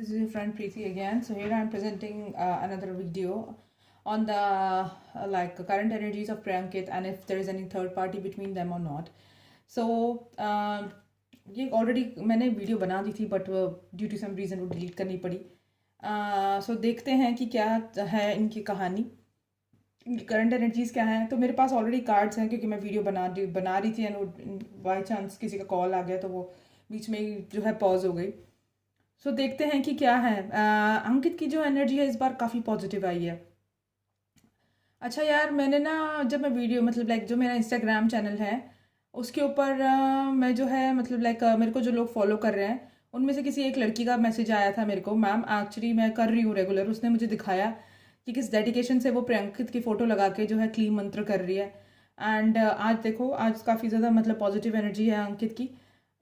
This is your friend Preeti again. So here I am presenting another video on the current energies of Priyankit and if there is any third party between them or not. So ये already मैंने video बना दी थी but due to some reason वो delete करनी पड़ी. सो देखते हैं कि क्या है इनकी कहानी, इनकी करंट एनर्जीज क्या है. तो मेरे पास ऑलरेडी कार्ड्स हैं क्योंकि मैं वीडियो बना रही थी एंड बाई चांस किसी का कॉल आ गया तो वो बीच में ही जो है पॉज हो गई. सो देखते हैं कि क्या है. अंकित की जो एनर्जी है इस बार काफ़ी पॉजिटिव आई है. अच्छा यार, मैंने ना जब मैं वीडियो जो मेरा इंस्टाग्राम चैनल है उसके ऊपर मैं जो है मेरे को जो लोग फॉलो कर रहे हैं उनमें से किसी एक लड़की का मैसेज आया था मेरे को, मैम एक्चुअली मैं कर रही हूँ रेगुलर. उसने मुझे दिखाया कि किस डेडिकेशन से वो प्रियंकित की फ़ोटो लगा के जो है क्लीन मंत्र कर रही है. एंड आज देखो, आज काफ़ी ज़्यादा पॉजिटिव एनर्जी है अंकित की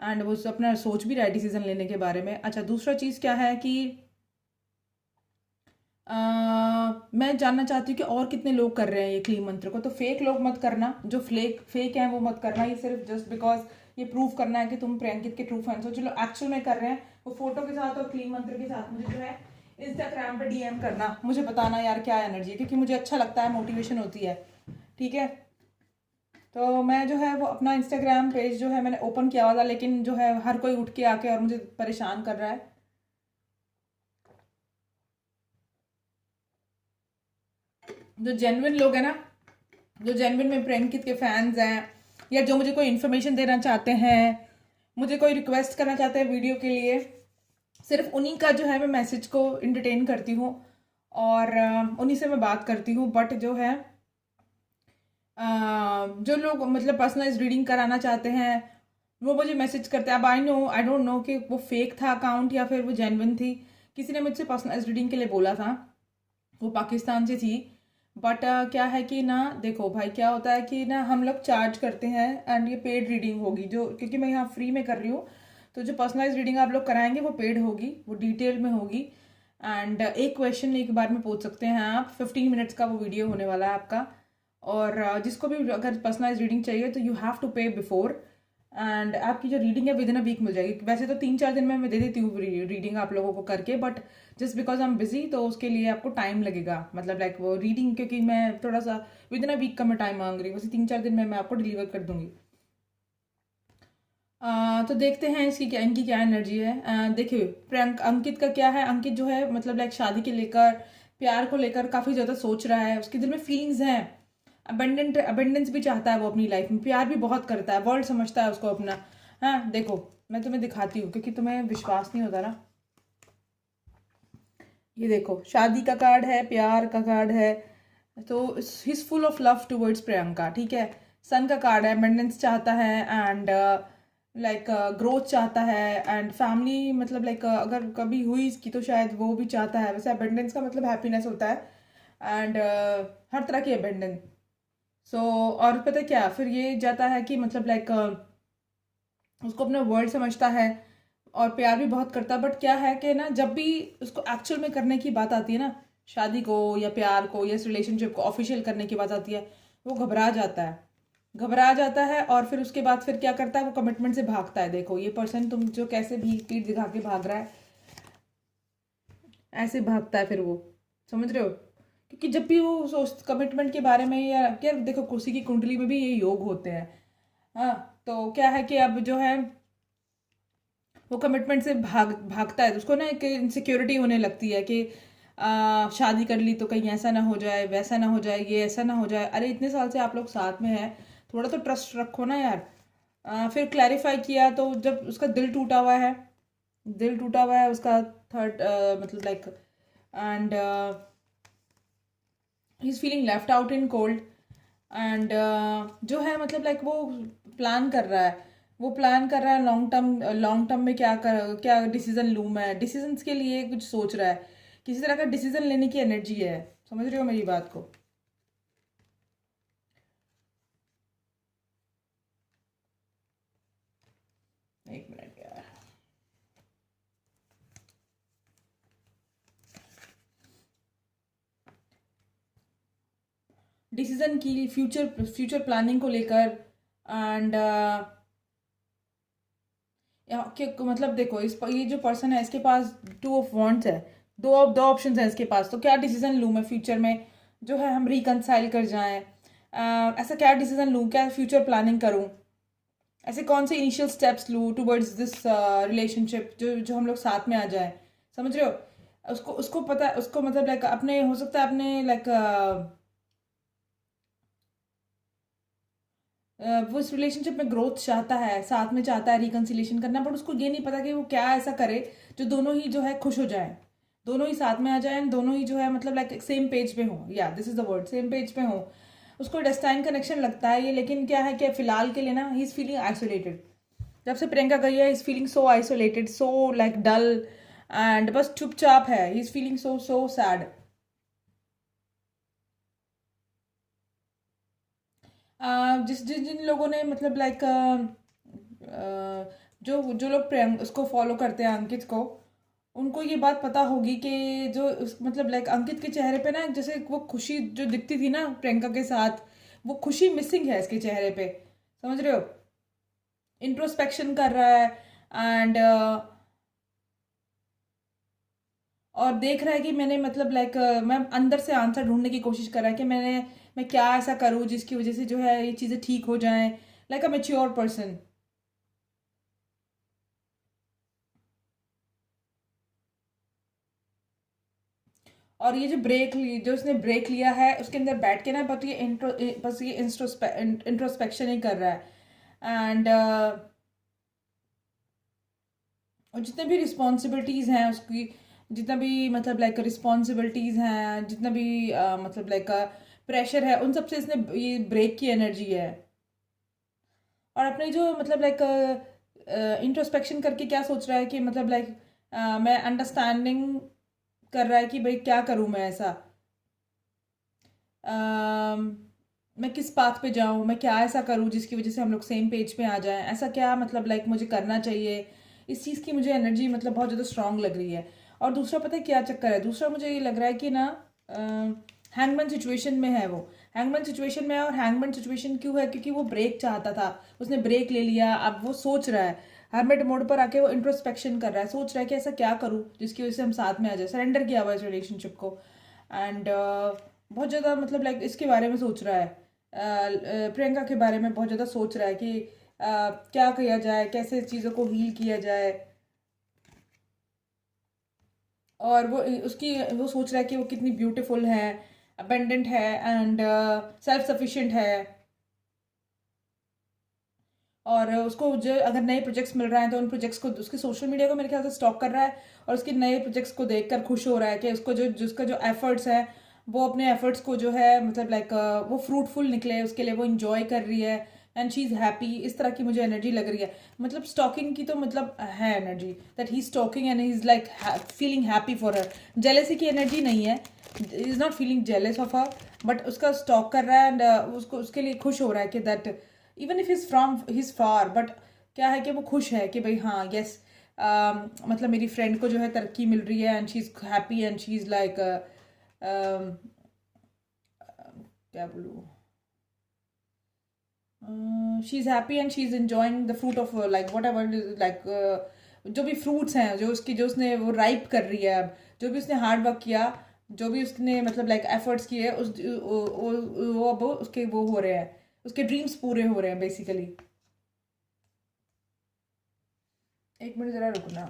एंड वो अपना सोच भी रहा है डिसीजन लेने के बारे में. अच्छा, दूसरा चीज़ क्या है कि मैं जानना चाहती हूँ कि और कितने लोग कर रहे हैं ये क्लीन मंत्र को. तो फेक लोग मत करना, जो फेक हैं वो मत करना. ये सिर्फ जस्ट बिकॉज ये प्रूव करना है कि तुम प्रियंकित के ट्रू फैंस हो. चलो एक्चुअल में कर रहे हैं वो फोटो के साथ और क्लीन मंत्र के साथ मुझे जो है इंस्टाग्राम पे डीएम करना, मुझे बताना यार क्या एनर्जी है, क्योंकि मुझे अच्छा लगता है, मोटिवेशन होती है. ठीक है, तो मैं जो है वो अपना इंस्टाग्राम पेज जो है मैंने ओपन किया हुआ था, लेकिन जो है हर कोई उठ के आके और मुझे परेशान कर रहा है. जो जेन्युइन लोग हैं ना, जो जेन्युइन में प्रियंकित के फैंस हैं या जो मुझे कोई इन्फॉर्मेशन देना चाहते हैं, मुझे कोई रिक्वेस्ट करना चाहते हैं वीडियो के लिए, सिर्फ उन्हीं का जो है मैं मैसेज को इंटरटेन करती हूँ और उन्हीं से मैं बात करती हूँ. बट जो है जो लोग पर्सनलाइज रीडिंग कराना चाहते हैं वो मुझे मैसेज करते हैं. अब आई डोंट नो कि वो फेक था अकाउंट या फिर वो जेन्युइन थी. किसी ने मुझसे पर्सनलाइज रीडिंग के लिए बोला था, वो पाकिस्तान से थी. बट क्या है कि ना, देखो भाई क्या होता है कि ना हम लोग चार्ज करते हैं एंड ये पेड रीडिंग होगी, जो क्योंकि मैं यहाँ फ्री में कर रही हूँ. तो जो पर्सनलाइज रीडिंग आप लोग कराएंगे वो पेड होगी, वो डिटेल में होगी. एंड एक क्वेश्चन एक बार में पूछ सकते हैं आप. 15 मिनट्स का वो वीडियो होने वाला है आपका. और जिसको भी अगर पर्सनलाइज रीडिंग चाहिए तो यू हैव टू पे बिफोर. एंड आपकी जो रीडिंग है विद इन अ वीक मिल जाएगी. वैसे तो 3-4 दिन में मैं दे देती हूँ रीडिंग आप लोगों को करके, but just because I am busy तो उसके लिए आपको टाइम लगेगा. वो रीडिंग, क्योंकि मैं थोड़ा सा विद इन अ वीक का मैं टाइम मांग रही हूँ, वैसे 3-4 दिन में मैं आपको डिलीवर कर दूंगी. तो देखते हैं इनकी क्या एनर्जी है. देखिए प्रियंक अंकित का क्या है. अंकित जो है शादी के लेकर, प्यार को लेकर काफ़ी ज़्यादा सोच रहा है. उसके दिल में फीलिंग्स हैं. अबेंडेंस भी चाहता है वो अपनी लाइफ में. प्यार भी बहुत करता है, वर्ल्ड समझता है उसको अपना. हाँ देखो, मैं तुम्हें दिखाती हूँ क्योंकि तुम्हें विश्वास नहीं होता ना. ये देखो, शादी का कार्ड है, प्यार का कार्ड है. तो he is full of love towards Priyanka. ठीक है, सन का कार्ड है, अबेंडेंस चाहता है एंड ग्रोथ चाहता है एंड फैमिली अगर कभी हुई इसकी तो शायद वो भी चाहता है. वैसे अबेंडेंस का हैप्पीनेस होता है एंड हर तरह की अबेंडेंस. सो और पता है क्या, फिर ये जाता है कि उसको अपना वर्ल्ड समझता है और प्यार भी बहुत करता है. बट क्या है कि ना, जब भी उसको एक्चुअल में करने की बात आती है ना, शादी को या प्यार को या इस रिलेशनशिप को ऑफिशियल करने की बात आती है, वो घबरा जाता है और फिर उसके बाद फिर क्या करता है, वो कमिटमेंट से भागता है. देखो ये पर्सन तुम जो कैसे भी पीठ दिखा के भाग रहा है, ऐसे भागता है फिर वो, समझ रहे हो. क्योंकि जब भी वो सोच कमिटमेंट के बारे में, या क्या देखो किसी की कुंडली में भी ये योग होते हैं. हाँ, तो क्या है कि अब जो है वो कमिटमेंट से भागता है तो उसको ना एक इनसिक्योरिटी होने लगती है कि शादी कर ली तो कहीं ऐसा ना हो जाए, वैसा ना हो जाए, ये ऐसा ना हो जाए. अरे इतने साल से आप लोग साथ में हैं, थोड़ा तो ट्रस्ट रखो ना यार. फिर क्लैरिफाई किया तो जब उसका दिल टूटा हुआ है उसका third and he is feeling left out in cold. And जो है वो प्लान कर रहा है लॉन्ग टर्म में क्या डिसीजन लूँ मैं. डिसीजंस के लिए कुछ सोच रहा है, किसी तरह का डिसीजन लेने की एनर्जी है. समझ रहे हो मेरी बात को. एक मिनट यार. डिसीजन की फ्यूचर प्लानिंग को लेकर एंड मतलब देखो ये जो पर्सन है इसके पास टू ऑफ वॉन्ट्स है, दो दो ऑप्शन है इसके पास। तो क्या डिसीजन लूँ मैं फ्यूचर में, जो है हम रिकनसाइल कर जाएं, ऐसा क्या डिसीजन लूँ, क्या फ्यूचर प्लानिंग करूँ, ऐसे कौन से इनिशियल स्टेप्स लूँ टुवर्ड्स दिस रिलेशनशिप, जो जो हम लोग साथ में आ जाए, समझ रहे हो। उसको उसको पता, उसको मतलब लाइक अपने, हो सकता है अपने लाइक वो इस रिलेशनशिप में ग्रोथ चाहता है, साथ में चाहता है रिकन्सिलेशन करना, बट उसको ये नहीं पता कि वो क्या ऐसा करे जो दोनों ही जो है खुश हो जाएं, दोनों ही साथ में आ जाएं, दोनों ही जो है मतलब लाइक सेम पेज पे हो, या this is the word, same page पे हो। उसको डेस्टाइन कनेक्शन लगता है ये, लेकिन क्या है कि फिलहाल के लिए ना ही इज फीलिंग आइसोलेटेड। जब से प्रियंका गई है is feeling so isolated, so like dull, and बस चुपचाप है, he is feeling so so sad. जिस जिन जिन लोगों ने मतलब लाइक जो जो लोग प्रियंक उसको फॉलो करते हैं, अंकित को, उनको ये बात पता होगी कि जो मतलब लाइक अंकित के चेहरे पे ना जैसे वो खुशी जो दिखती थी ना प्रियंका के साथ, वो खुशी मिसिंग है इसके चेहरे पे, समझ रहे हो। इंट्रोस्पेक्शन कर रहा है, एंड और देख रहा है कि मैंने मतलब लाइक मैं अंदर से आंसर ढूंढने की कोशिश कर रहा है कि मैं क्या ऐसा करूँ जिसकी वजह से जो है ये चीज़ें ठीक हो जाएं, लाइक अ मेच्योर पर्सन। और ये जो उसने ब्रेक लिया है उसके अंदर बैठ के ना बस ये इंट्रोस्पेक्शन ही कर रहा है, एंड और जितने भी रिस्पॉन्सिबिलिटीज़ हैं उसकी, जितना भी मतलब लाइक रिस्पॉन्सिबिलिटीज़ हैं, जितना भी मतलब लाइक प्रेशर है, उन सबसे इसने ये ब्रेक की एनर्जी है। और अपने जो मतलब लाइक इंट्रोस्पेक्शन करके क्या सोच रहा है कि मतलब लाइक मैं अंडरस्टैंडिंग कर रहा है कि भाई क्या करूँ मैं ऐसा, मैं किस पाथ पे जाऊँ, मैं क्या ऐसा करूँ जिसकी वजह से हम लोग सेम पेज पे आ जाएं, ऐसा क्या मतलब लाइक मुझे करना चाहिए। इस चीज़ की मुझे एनर्जी मतलब बहुत ज़्यादा स्ट्रांग लग रही है। और दूसरा पता है क्या चक्कर है, दूसरा मुझे ये लग रहा है कि ना हैंगमैन सिचुएशन में है वो, हैंगमैन सिचुएशन में है। और हैंगमैन सिचुएशन क्यों है, क्योंकि वो ब्रेक चाहता था, उसने ब्रेक ले लिया, अब वो सोच रहा है हर्मिट मोड पर आके, वो इंट्रोस्पेक्शन कर रहा है, सोच रहा है कि ऐसा क्या करूँ जिसकी वजह से हम साथ में आ जाए, सरेंडर किया हुआ है इस रिलेशनशिप को। एंड बहुत ज़्यादा मतलब लाइक इसके बारे में सोच रहा है, प्रियंका के बारे में बहुत ज़्यादा सोच रहा है कि क्या किया जाए, कैसे चीज़ों को हील किया जाए। और वो सोच रहा है कि वो कितनी ब्यूटीफुल है, अबेंडेंट है, एंड सेल्फ सफिशिएंट है। और उसको जो अगर नए प्रोजेक्ट्स मिल रहे हैं तो उन प्रोजेक्ट्स को, उसके सोशल मीडिया को मेरे ख्याल से स्टॉक कर रहा है, और उसके नए प्रोजेक्ट्स को देखकर खुश हो रहा है कि उसको जो जिसका जो एफर्ट्स है, वो अपने एफर्ट्स को जो है मतलब लाइक वो फ्रूटफुल निकले, उसके लिए वो इंजॉय कर रही है, एंड शी इज़ हैप्पी। इस तरह की मुझे एनर्जी लग रही है। मतलब स्टॉकिंग की तो मतलब है energy, that he is stalking and he is like feeling happy for her. Jealousy की एनर्जी नहीं है, is not feeling jealous of her, but उसका स्टॉक कर रहा है, एंड उसको उसके लिए खुश हो रहा है कि that even if is from his far, but क्या है कि वो खुश है कि भाई हाँ यस, मतलब मेरी फ्रेंड को जो है तरक्की मिल रही है, and she is happy, and she is like क्या बोलूँ, she is happy and she is enjoying the fruit of like what ever like, जो भी फ्रूट्स हैं जो उसकी, जो उसने वो राइप कर रही है अब, जो भी उसने हार्ड वर्क किया, जो भी उसने मतलब लाइक एफर्ट्स किए, उस वो अब उसके वो हो रहे हैं, उसके ड्रीम्स पूरे हो रहे हैं बेसिकली। एक मिनट ज़रा रुकना।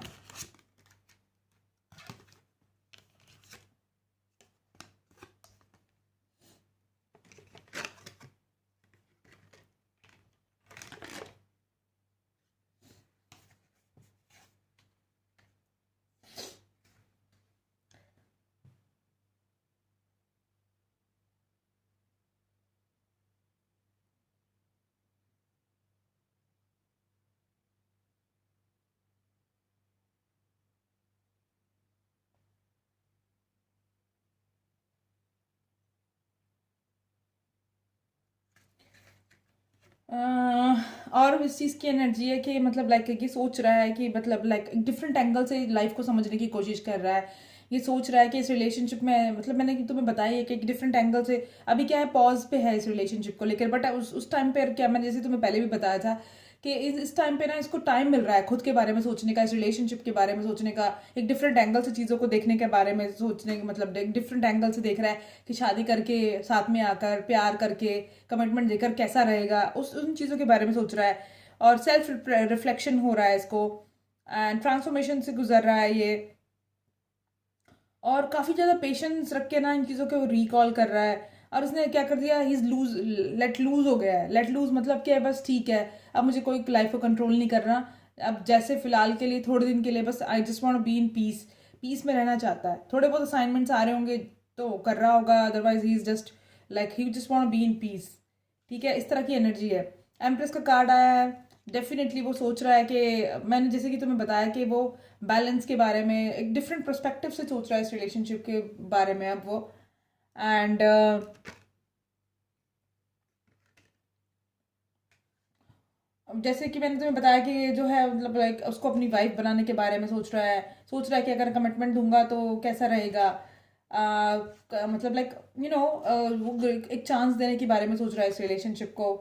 और इस चीज़ की एनर्जी है कि मतलब लाइक ये सोच रहा है कि मतलब लाइक डिफरेंट एंगल से लाइफ को समझने की कोशिश कर रहा है। ये सोच रहा है कि इस रिलेशनशिप में, मतलब मैंने तुम्हें बताया है कि एक डिफरेंट एंगल से अभी क्या है, पॉज पे है इस रिलेशनशिप को लेकर, बट उस टाइम पर क्या, मैंने जैसे तुम्हें पहले भी बताया था कि इस टाइम पे ना इसको टाइम मिल रहा है खुद के बारे में सोचने का, इस रिलेशनशिप के बारे में सोचने का, एक डिफरेंट एंगल से चीज़ों को देखने के बारे में सोचने का, मतलब एक डिफरेंट एंगल से देख रहा है कि शादी करके साथ में आकर प्यार करके कमिटमेंट देकर कैसा रहेगा, उन चीज़ों के बारे में सोच रहा है। और सेल्फ रिफ्लेक्शन हो रहा है इसको, एंड ट्रांसफॉर्मेशन से गुजर रहा है ये। और काफ़ी ज़्यादा पेशेंस रख के ना इन चीज़ों को रिकॉल कर रहा है। और उसने क्या कर दिया, ही लूज, लेट लूज हो गया है। लेट लूज मतलब क्या है, बस ठीक है, अब मुझे कोई लाइफ को कंट्रोल नहीं करना। अब जैसे फिलहाल के लिए, थोड़े दिन के लिए बस I just want be in peace, peace में रहना चाहता है। थोड़े बहुत असाइनमेंट्स आ रहे होंगे तो कर रहा होगा, otherwise he is just like he just want be in piece. ठीक है, इस तरह की एनर्जी है। एम्प्रेस का कार्ड आया है। डेफिनेटली वो सोच रहा है कि मैंने जैसे कि तुम्हें बताया कि वो बैलेंस के बारे में एक डिफरेंट पर्सपेक्टिव से सोच रहा है इस रिलेशनशिप के बारे में अब वो। एंड जैसे कि मैंने तुम्हें बताया कि जो है मतलब लाइक उसको अपनी वाइफ बनाने के बारे में सोच रहा है कि अगर कमिटमेंट दूंगा तो कैसा रहेगा। मतलब लाइक वो एक चांस देने के बारे में सोच रहा है इस रिलेशनशिप को।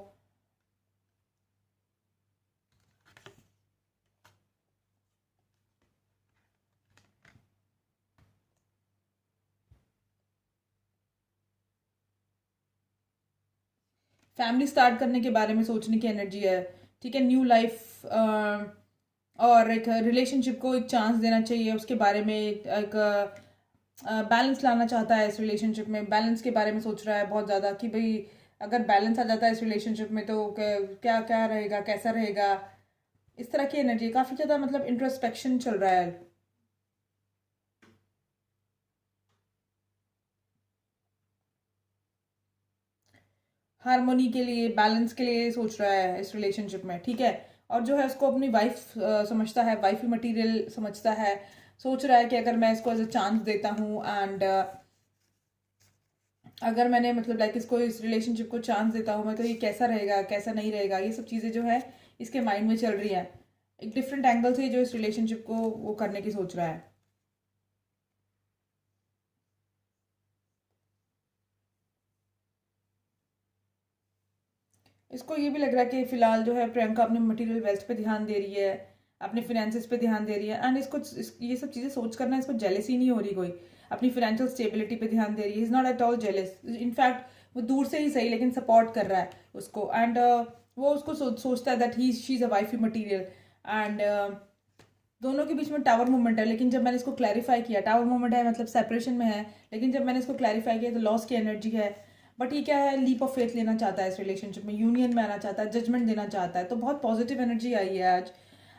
फैमिली स्टार्ट करने के बारे में सोचने की एनर्जी है। ठीक है, न्यू लाइफ, और एक रिलेशनशिप को एक चांस देना चाहिए, उसके बारे में एक बैलेंस लाना चाहता है इस रिलेशनशिप में। बैलेंस के बारे में सोच रहा है बहुत ज़्यादा कि भाई अगर बैलेंस आ जाता है इस रिलेशनशिप में तो क्या क्या रहेगा, कैसा रहेगा। इस तरह की एनर्जी काफ़ी ज़्यादा, मतलब इंट्रोस्पेक्शन चल रहा है। हारमोनी के लिए, बैलेंस के लिए सोच रहा है इस रिलेशनशिप में। ठीक है, और जो है उसको अपनी वाइफ समझता है, वाइफ मटेरियल समझता है। सोच रहा है कि अगर मैं इसको एज अ चांस देता हूँ, एंड अगर मैंने मतलब लाइक इसको, इस रिलेशनशिप को चांस देता हूँ मैं, तो ये कैसा रहेगा कैसा नहीं रहेगा, ये सब चीज़ें जो है इसके माइंड में चल रही हैं। एक डिफरेंट एंगल से जो इस रिलेशनशिप को वो करने की सोच रहा है। इसको ये भी लग रहा है कि फिलहाल जो है प्रियंका अपने मटेरियल वेल्थ पे ध्यान दे रही है, अपने फिनेंसेस पे ध्यान दे रही है। एंड ये सब चीज़ें सोच करना इसको जेलेसी नहीं हो रही कोई, अपनी फाइनेंशियल स्टेबिलिटी पे ध्यान दे रही है। Is not at all jealous, in fact वो दूर से ही सही लेकिन सपोर्ट कर रहा है उसको। एंड वो उसको सोचता है that he she is a wifey material. And दोनों के बीच में टावर मूवमेंट है, लेकिन जब मैंने इसको क्लैरिफाई किया, टावर मूवमेंट है मतलब सेपरेशन में है, लेकिन जब मैंने इसको क्लैरिफाई किया तो लॉस की एनर्जी है। बट ये क्या है, लीप ऑफ फेथ लेना चाहता है इस रिलेशनशिप में, यूनियन में आना चाहता है, जजमेंट देना चाहता है। तो बहुत पॉजिटिव एनर्जी आई है आज।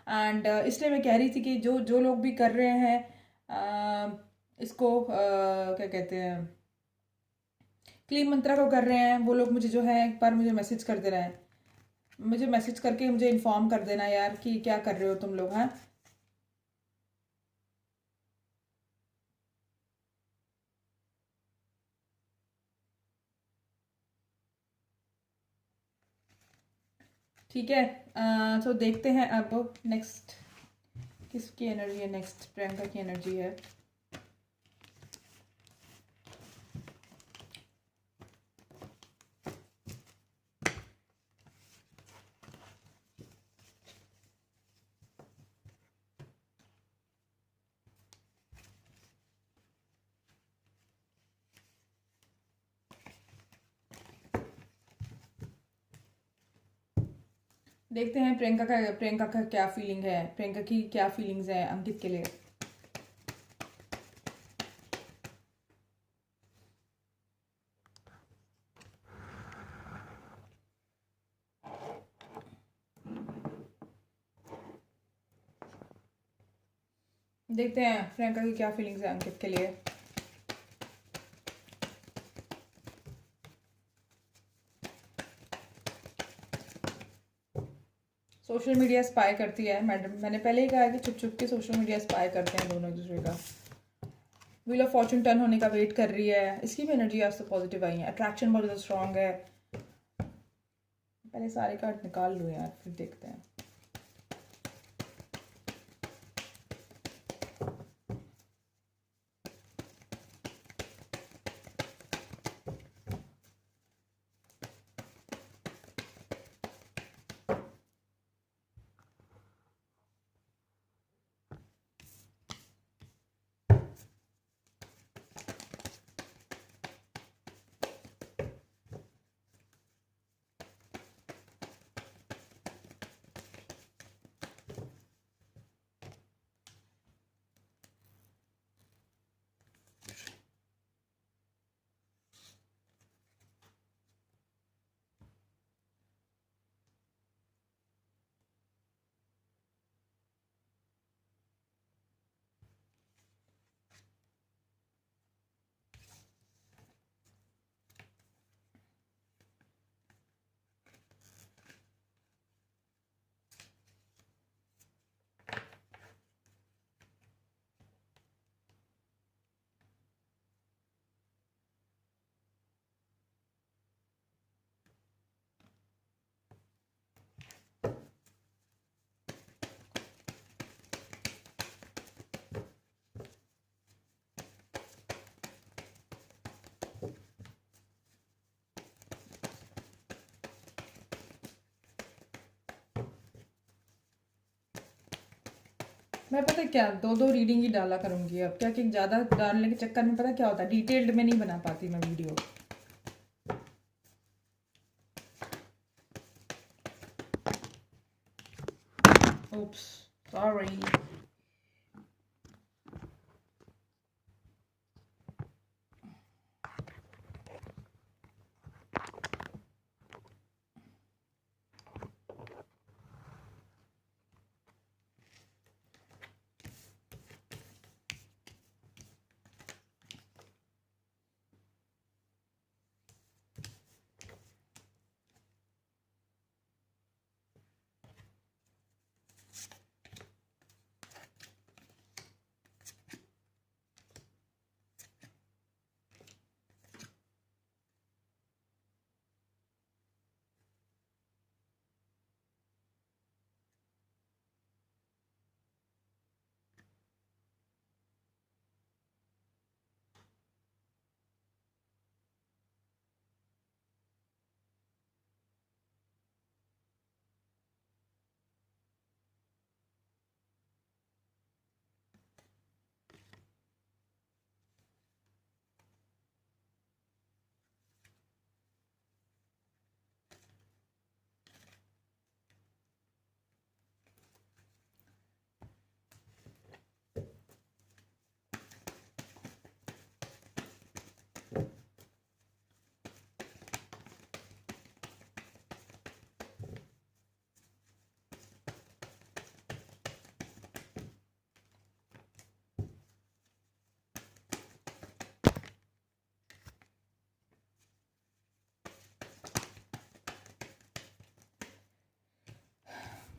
एंड इसलिए मैं कह रही थी कि जो जो लोग भी कर रहे हैं इसको क्या कहते हैं, क्लीन मंत्रा को कर रहे हैं, वो लोग मुझे जो है एक बार मुझे मैसेज कर दे रहे हैं, मुझे मैसेज करके मुझे इन्फॉर्म कर देना यार कि क्या कर रहे हो तुम लोग। हाँ, ठीक है। तो देखते हैं अब नेक्स्ट किसकी एनर्जी है। नेक्स्ट प्रियंका की एनर्जी है। देखते हैं प्रियंका का क्या फीलिंग है, प्रियंका की क्या फीलिंग्स है अंकित के लिए। देखते हैं प्रियंका की क्या फीलिंग्स है अंकित के लिए। सोशल मीडिया स्पाई करती है मैडम, मैंने पहले ही कहा है कि छुप छुप के सोशल मीडिया स्पाई करते हैं दोनों एक दूसरे का। व्हील ऑफ फॉर्चून टर्न होने का वेट कर रही है, इसकी भी एनर्जी आज तो पॉजिटिव आई है। अट्रैक्शन बहुत ज़्यादा स्ट्रांग है। पहले सारे कार्ड निकाल लूँ यार, फिर देखते हैं। मैं पता है क्या 2-2 रीडिंग ही डाला करूँगी अब, क्या कि ज़्यादा डालने के चक्कर में पता क्या होता है, डिटेल्ड में नहीं बना पाती मैं वीडियो। Oops, sorry.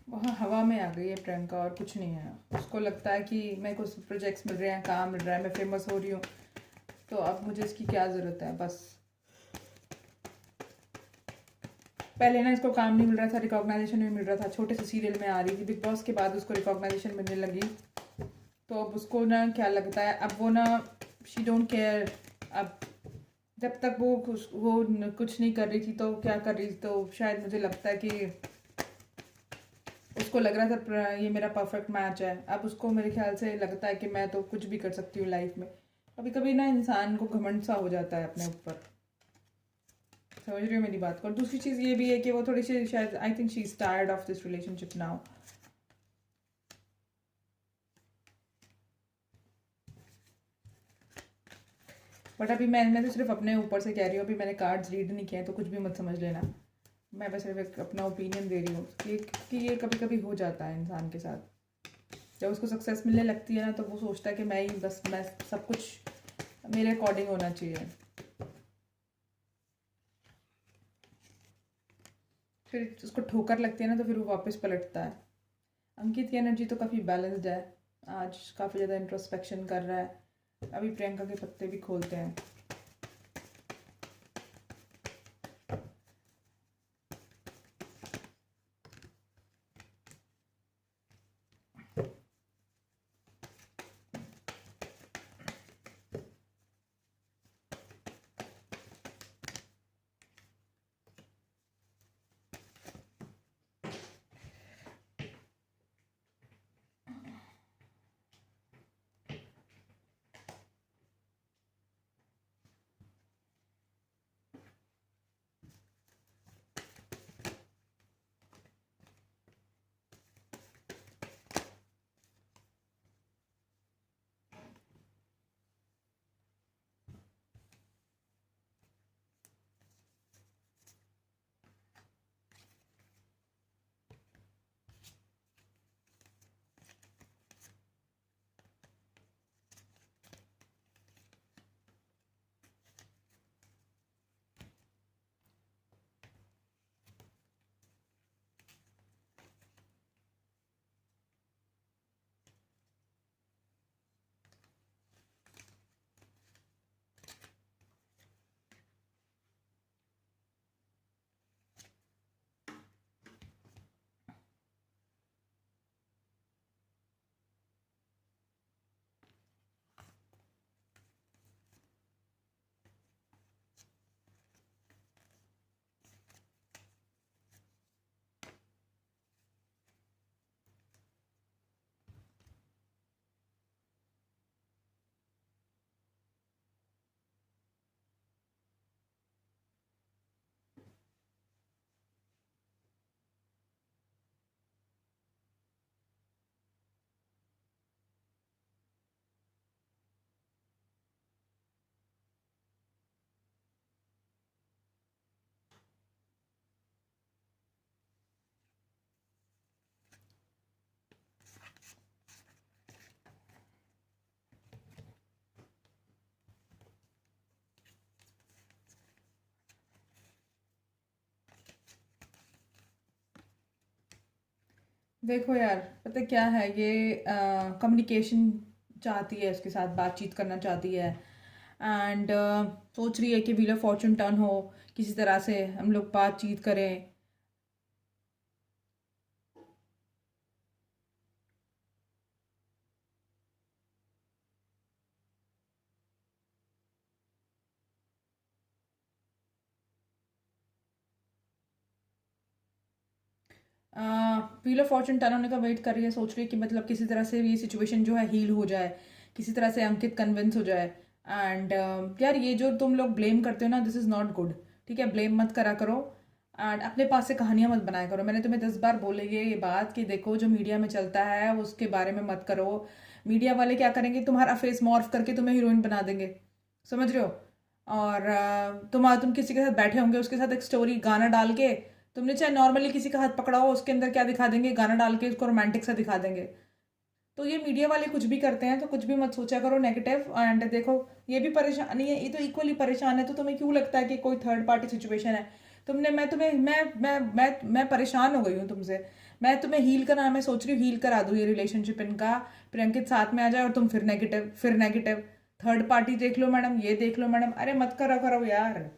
वहाँ हवा में आ गई है प्रियंका, और कुछ नहीं है। उसको लगता है कि मेरे को प्रोजेक्ट्स मिल रहे हैं, काम मिल रहा है, मैं फेमस हो रही हूँ, तो अब मुझे इसकी क्या ज़रूरत है। बस पहले ना इसको काम नहीं मिल रहा था, रिकॉग्नाइजेशन नहीं मिल रहा था, छोटे से सीरियल में आ रही थी, बिग बॉस के बाद उसको रिकॉग्नाइजेशन मिलने लगी, तो अब उसको ना क्या लगता है, अब वो ना शी डोंट केयर। अब जब तक वो कुछ नहीं कर रही थी तो क्या कर रही थी, तो शायद मुझे लगता है कि उसको लग रहा था ये मेरा परफेक्ट मैच है। अब उसको मेरे ख्याल से लगता है कि मैं तो कुछ भी कर सकती हूँ लाइफ में। कभी कभी ना इंसान को घमंड सा हो जाता है अपने ऊपर। समझ रही हो मेरी बात को। और दूसरी चीज़ ये भी है कि वो थोड़ी सी शायद I think she is tired of this relationship now. But अभी मैं तो सिर्फ अपने ऊपर से कह रही हूँ, अभी मैंने कार्ड्स रीड नहीं किए हैं तो कुछ भी मत समझ लेना। मैं बस सिर्फ एक अपना ओपिनियन दे रही हूँ कि ये कभी कभी हो जाता है इंसान के साथ। जब उसको सक्सेस मिलने लगती है ना, तो वो सोचता है कि मैं सब कुछ मेरे अकॉर्डिंग होना चाहिए। फिर उसको ठोकर लगती है ना, तो फिर वो वापस पलटता है। अंकित की एनर्जी तो काफ़ी बैलेंस्ड है, आज काफ़ी ज़्यादा इंट्रोस्पेक्शन कर रहा है। अभी प्रियंका के पत्ते भी खोलते हैं। देखो यार, पता क्या है ये, कम्युनिकेशन चाहती है, उसके साथ बातचीत करना चाहती है। एंड सोच रही है कि व्हील ऑफ फॉर्चून टर्न हो, किसी तरह से हम लोग बातचीत करें। व्हील ऑफ फॉर्चून टर्न होने का वेट कर रही है, सोच रही है कि मतलब किसी तरह से ये सिचुएशन जो है हील हो जाए, किसी तरह से अंकित कन्विंस हो जाए। एंड यार, ये जो तुम लोग ब्लेम करते हो ना, दिस इज़ नॉट गुड। ठीक है, ब्लेम मत करा करो। एंड अपने पास से कहानियां मत बनाया करो। मैंने तुम्हें 10 बार बोली है ये बात कि देखो, जो मीडिया में चलता है उसके बारे में मत करो। मीडिया वाले क्या करेंगे, तुम्हारा फेस मॉर्फ करके तुम्हें हीरोइन बना देंगे, समझ रहे हो। और तुम किसी के साथ बैठे होंगे, उसके साथ एक स्टोरी गाना डाल के, तुमने चाहे नॉर्मली किसी का हाथ पकड़ा हो, उसके अंदर क्या दिखा देंगे, गाना डाल के उसको रोमांटिक सा दिखा देंगे। तो ये मीडिया वाले कुछ भी करते हैं, तो कुछ भी मत सोचा करो नेगेटिव। एंड देखो, ये भी परेशानी है, ये तो इक्वली परेशान है। तो तुम्हें क्यों लगता है कि कोई थर्ड पार्टी सिचुएशन है? तुमने मैं तुम्हें मैं परेशान हो गई हूँ तुमसे। मैं तुम्हें हील करा, मैं सोच रही हूँ हील करा दूँ ये रिलेशनशिप इनका। प्रियंकित साथ में आ जाए और तुम फिर नेगेटिव, फिर नेगेटिव। थर्ड पार्टी देख लो मैडम, ये देख लो मैडम, अरे मत करो करो यार।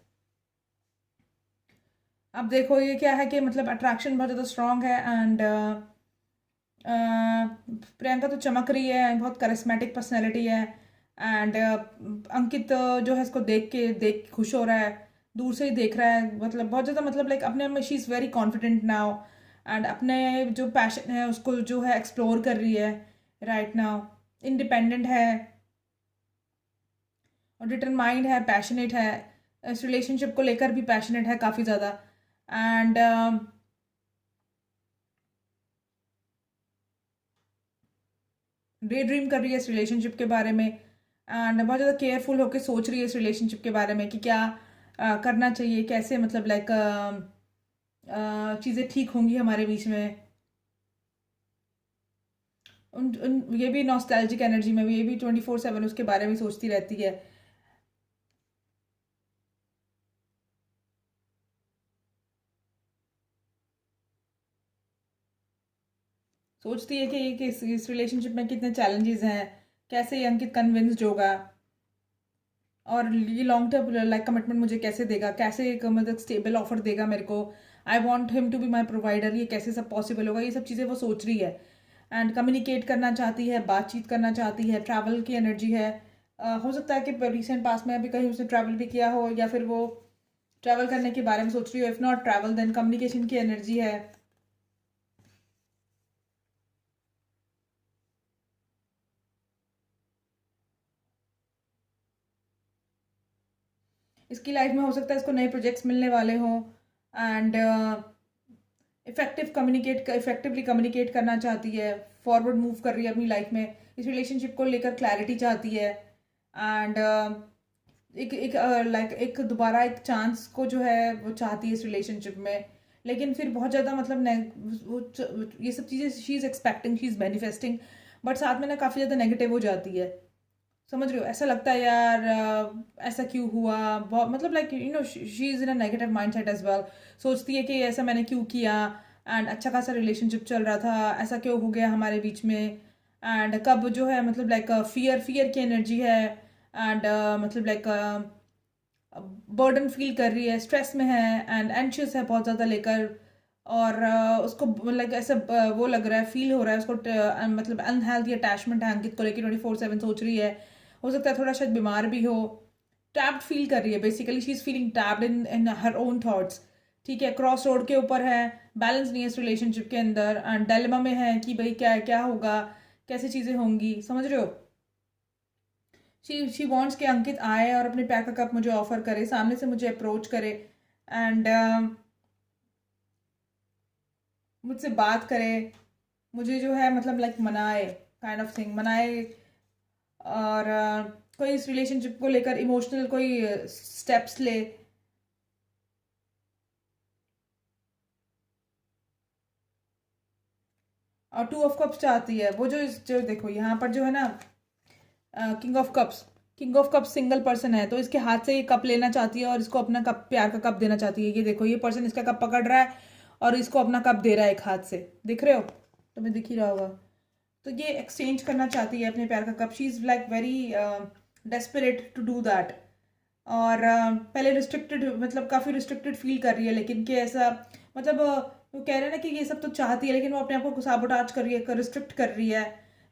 अब देखो, ये क्या है कि मतलब अट्रैक्शन बहुत ज़्यादा स्ट्रांग है। एंड प्रियंका तो चमक रही है, बहुत करिस्मेटिक पर्सनैलिटी है। एंड अंकित जो है इसको देख के खुश हो रहा है, दूर से ही देख रहा है। मतलब बहुत ज़्यादा, मतलब लाइक अपने में she is very confident now. And अपने जो पैशन है उसको जो है एक्सप्लोर कर रही है राइट नाउ। इंडिपेंडेंट है और डिटरमाइंड है, पैशनेट है। इस रिलेशनशिप को लेकर भी पैशनेट है काफ़ी ज़्यादा। एंड डे ड्रीम कर रही है इस रिलेशनशिप के बारे में। एंड बहुत ज़्यादा केयरफुल होकर सोच रही है इस रिलेशनशिप के बारे में कि क्या करना चाहिए, कैसे मतलब लाइक चीज़ें ठीक होंगी हमारे बीच में। ये भी नॉस्टैल्जिक एनर्जी में भी, ये भी 24/7 उसके बारे में सोचती रहती है। सोचती है कि इस रिलेशनशिप में कितने चैलेंजेस हैं, कैसे ये अंकित कन्विंस्ड होगा, और ये लॉन्ग टर्म लाइक कमिटमेंट मुझे कैसे देगा, कैसे एक मतलब स्टेबल ऑफर देगा मेरे को। I want him to be my provider, ये कैसे सब पॉसिबल होगा, ये सब चीज़ें वो सोच रही है। एंड कम्युनिकेट करना चाहती है, बातचीत करना चाहती है, ट्रैवल की एनर्जी है। हो सकता है कि रिसेंट पास में अभी कहीं उसने ट्रैवल भी किया हो, या फिर वो ट्रैवल करने के बारे में सोच रही हो। If not travel, then communication की एनर्जी है। इसकी लाइफ में हो सकता है इसको नए प्रोजेक्ट्स मिलने वाले हों। एंड इफेक्टिवली कम्युनिकेट करना चाहती है, फॉरवर्ड मूव कर रही है अपनी लाइफ में, इस रिलेशनशिप को लेकर क्लैरिटी चाहती है। एंड एक एक लाइक एक दोबारा एक चांस को जो है वो चाहती है इस रिलेशनशिप में। लेकिन फिर बहुत ज़्यादा मतलब ये सब चीज़ें she is expecting, she is manifesting, but साथ में ना काफ़ी ज़्यादा नेगेटिव हो जाती है। समझ रहे हो, ऐसा लगता है यार ऐसा क्यों हुआ, बहुत मतलब like you know she is in a negative mindset as well. सोचती है कि ऐसा मैंने क्यों किया। एंड अच्छा खासा रिलेशनशिप चल रहा था, ऐसा क्यों हो गया हमारे बीच में। एंड कब जो है मतलब लाइक फियर फियर की एनर्जी है। एंड मतलब लाइक बर्डन फील कर रही है, स्ट्रेस में है, एंड एंशियस है बहुत ज़्यादा लेकर। और उसको लाइक ऐसा वो लग रहा है, फील हो रहा है उसको मतलब अनहेल्दी अटैचमेंट है अंकित को लेकर, 24/7 सोच रही है। हो सकता है थोड़ा शायद बीमार भी हो। टैप्ड फील कर रही है, basically she is feeling tapped in her own thoughts. ठीक है, क्रॉस रोड के ऊपर है, बैलेंस नहीं है इस रिलेशनशिप के अंदर, एंड डायलेमा में है कि भाई क्या क्या होगा, कैसे चीज़ें होंगी, समझ रहे हो। शी वॉन्ट्स कि अंकित आए और अपने प्यार का कप मुझे ऑफर करे, सामने से मुझे अप्रोच करे। एंड मुझसे बात करे, मुझे जो है मतलब लाइक मनाए, काइंड ऑफ थिंग मनाए। और कोई इस रिलेशनशिप को लेकर इमोशनल कोई स्टेप्स ले। और 2 ऑफ कप्स चाहती है वो, जो देखो यहाँ पर जो है ना, king of cups. King of cups single person है, तो इसके हाथ से ये कप लेना चाहती है और इसको अपना कप, प्यार का कप देना चाहती है। ये देखो, ये पर्सन इसका कप पकड़ रहा है और इसको अपना कप दे रहा है एक हाथ से, दिख रहे हो। तुम्हें दिख ही रहा होगा। तो ये एक्सचेंज करना चाहती है अपने प्यार का cup. She is like very desperate to do that. और पहले रिस्ट्रिक्टेड, मतलब काफ़ी रिस्ट्रिक्टेड फील कर रही है, लेकिन कि ऐसा मतलब वो कह रहे हैं ना कि ये सब तो चाहती है, लेकिन वो अपने आप को साबोटाज कर रही है, रिस्ट्रिक्ट कर रही है।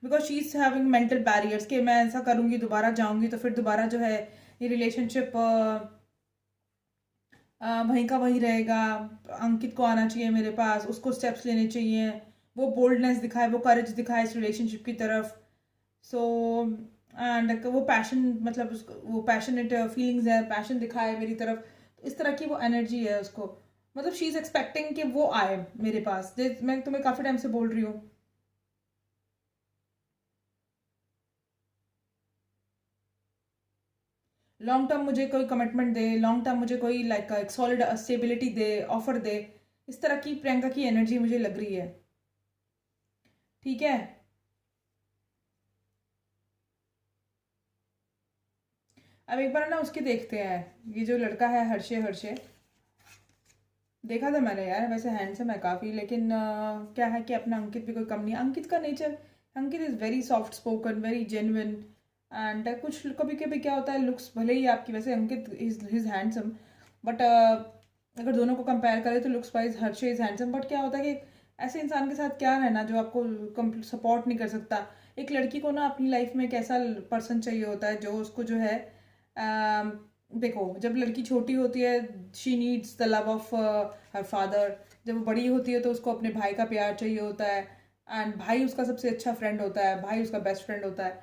Because she is having mental barriers कि मैं ऐसा करूँगी, दोबारा जाऊँगी तो फिर दोबारा जो है ये रिलेशनशिप वहीं का वहीं रहेगा। अंकित को आना चाहिए मेरे पास, उसको स्टेप्स लेने चाहिए, वो बोल्डनेस दिखाए, वो करेज दिखाए इस रिलेशनशिप की तरफ। सो एंड वो पैशन, मतलब वो पैशनेट फीलिंग्स है, पैशन दिखाए मेरी तरफ। तो इस तरह की वो एनर्जी है उसको। मतलब शी इज़ एक्सपेक्टिंग कि वो आए मेरे पास। मैं तुम्हें काफ़ी टाइम से बोल रही हूँ। लॉन्ग टर्म मुझे कोई कमिटमेंट दे, लॉन्ग टर्म मुझे कोई लाइक एक सॉलिड स्टेबिलिटी दे, ऑफर दे। इस तरह की प्रियंका की एनर्जी मुझे लग रही है। ठीक है। अब एक बार ना उसकी देखते हैं, ये जो लड़का है हर्षे, हर्षे देखा था मैंने यार, वैसे हैंडसम है काफ़ी, लेकिन क्या है कि अपना अंकित भी कोई कम नहीं है। अंकित का nature, Ankit is very soft spoken, very genuine. And कुछ कभी कभी क्या होता है, लुक्स भले ही आपकी, वैसे अंकित इज हैंडसम, बट अगर दोनों को कंपेयर करें तो लुक्स वाइज हर्षे इज़ हैंडसम। बट क्या होता है कि ऐसे इंसान के साथ क्या रहना जो आपको सपोर्ट नहीं कर सकता। एक लड़की को ना अपनी लाइफ में एक ऐसा पर्सन चाहिए होता है जो उसको जो है देखो, जब लड़की छोटी होती है she needs the love of her father. जब वो बड़ी होती है तो उसको अपने भाई का प्यार चाहिए होता है, एंड भाई उसका सबसे अच्छा फ्रेंड होता है, भाई उसका बेस्ट फ्रेंड होता है।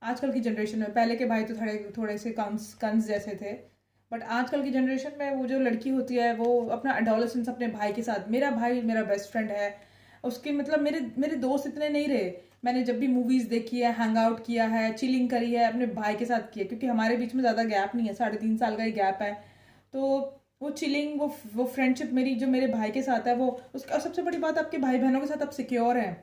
आजकल की जनरेशन में, पहले के भाई तो थोड़े थोड़े से कंस कंस जैसे थे, बट आजकल की जनरेशन में वो जो लड़की होती है वो अपना एडोलेसेंस अपने भाई के साथ, मेरा भाई मेरा बेस्ट फ्रेंड है। उसके मतलब मेरे मेरे दोस्त इतने नहीं रहे। मैंने जब भी मूवीज़ देखी है, हैंग आउट किया है, चिलिंग करी है, अपने भाई के साथ की है, क्योंकि हमारे बीच में ज़्यादा गैप नहीं है, 3.5 साल का ही गैप है। तो वो चिलिंग, वो फ्रेंडशिप मेरी जो मेरे भाई के साथ है, वो उसका। और सबसे बड़ी बात, आपके भाई बहनों के साथ आप सिक्योर हैं।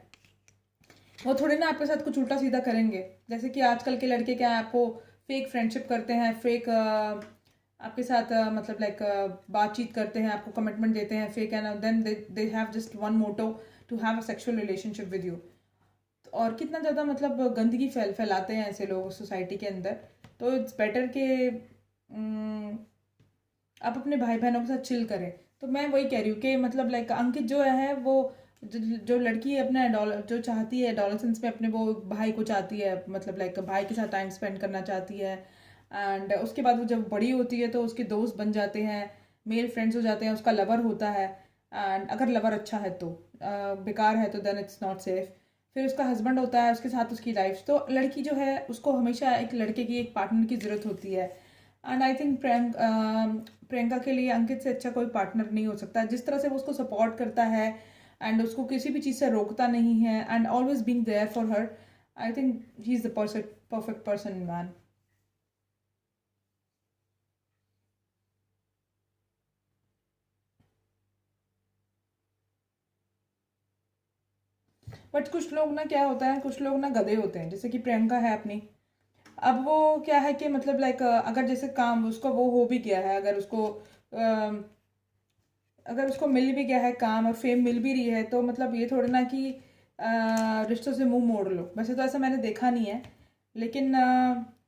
वो थोड़े ना आपके साथ कुछ उल्टा सीधा करेंगे, जैसे कि आजकल के लड़के क्या है, आपको फेक फ्रेंडशिप करते हैं, फेक आपके साथ मतलब लाइक बातचीत करते हैं, आपको कमिटमेंट देते हैं fake, and then they have just one motto, to have a sexual relationship with you. और कितना ज़्यादा मतलब गंदगी फैलाते हैं ऐसे लोग सोसाइटी के अंदर। तो इट्स बेटर कि आप अपने भाई बहनों के साथ चिल करें। तो मैं वही कह रही हूँ कि मतलब लाइक अंकित जो है वो, जो लड़की अपने जो चाहती है एडोलेसेंस में अपने वो भाई को चाहती है, मतलब लाइक भाई के साथ टाइम स्पेंड करना चाहती है। एंड उसके बाद वो जब बड़ी होती है तो उसके दोस्त बन जाते हैं, मेल फ्रेंड्स हो जाते हैं, उसका लवर होता है। एंड अगर लवर अच्छा है तो, बेकार है तो देन इट्स नॉट सेफ। फिर उसका हस्बैंड होता है, उसके साथ उसकी लाइफ। तो लड़की जो है उसको हमेशा एक लड़के की, एक पार्टनर की ज़रूरत होती है। एंड आई थिंक प्रियंका के लिए अंकित से अच्छा कोई पार्टनर नहीं हो सकता। जिस तरह से वो उसको सपोर्ट करता है एंड उसको किसी भी चीज़ से रोकता नहीं है, and always being there for her, I think he is the perfect person man. But कुछ लोग ना, क्या होता है, कुछ लोग ना गधे होते हैं, जैसे कि प्रियंका है अपनी। अब वो क्या है कि मतलब लाइक अगर जैसे काम उसका वो हो भी गया है, अगर उसको मिल भी गया है काम और फेम मिल भी रही है, तो मतलब ये थोड़ा ना कि रिश्तों से मुंह मोड़ लो। वैसे तो ऐसा मैंने देखा नहीं है, लेकिन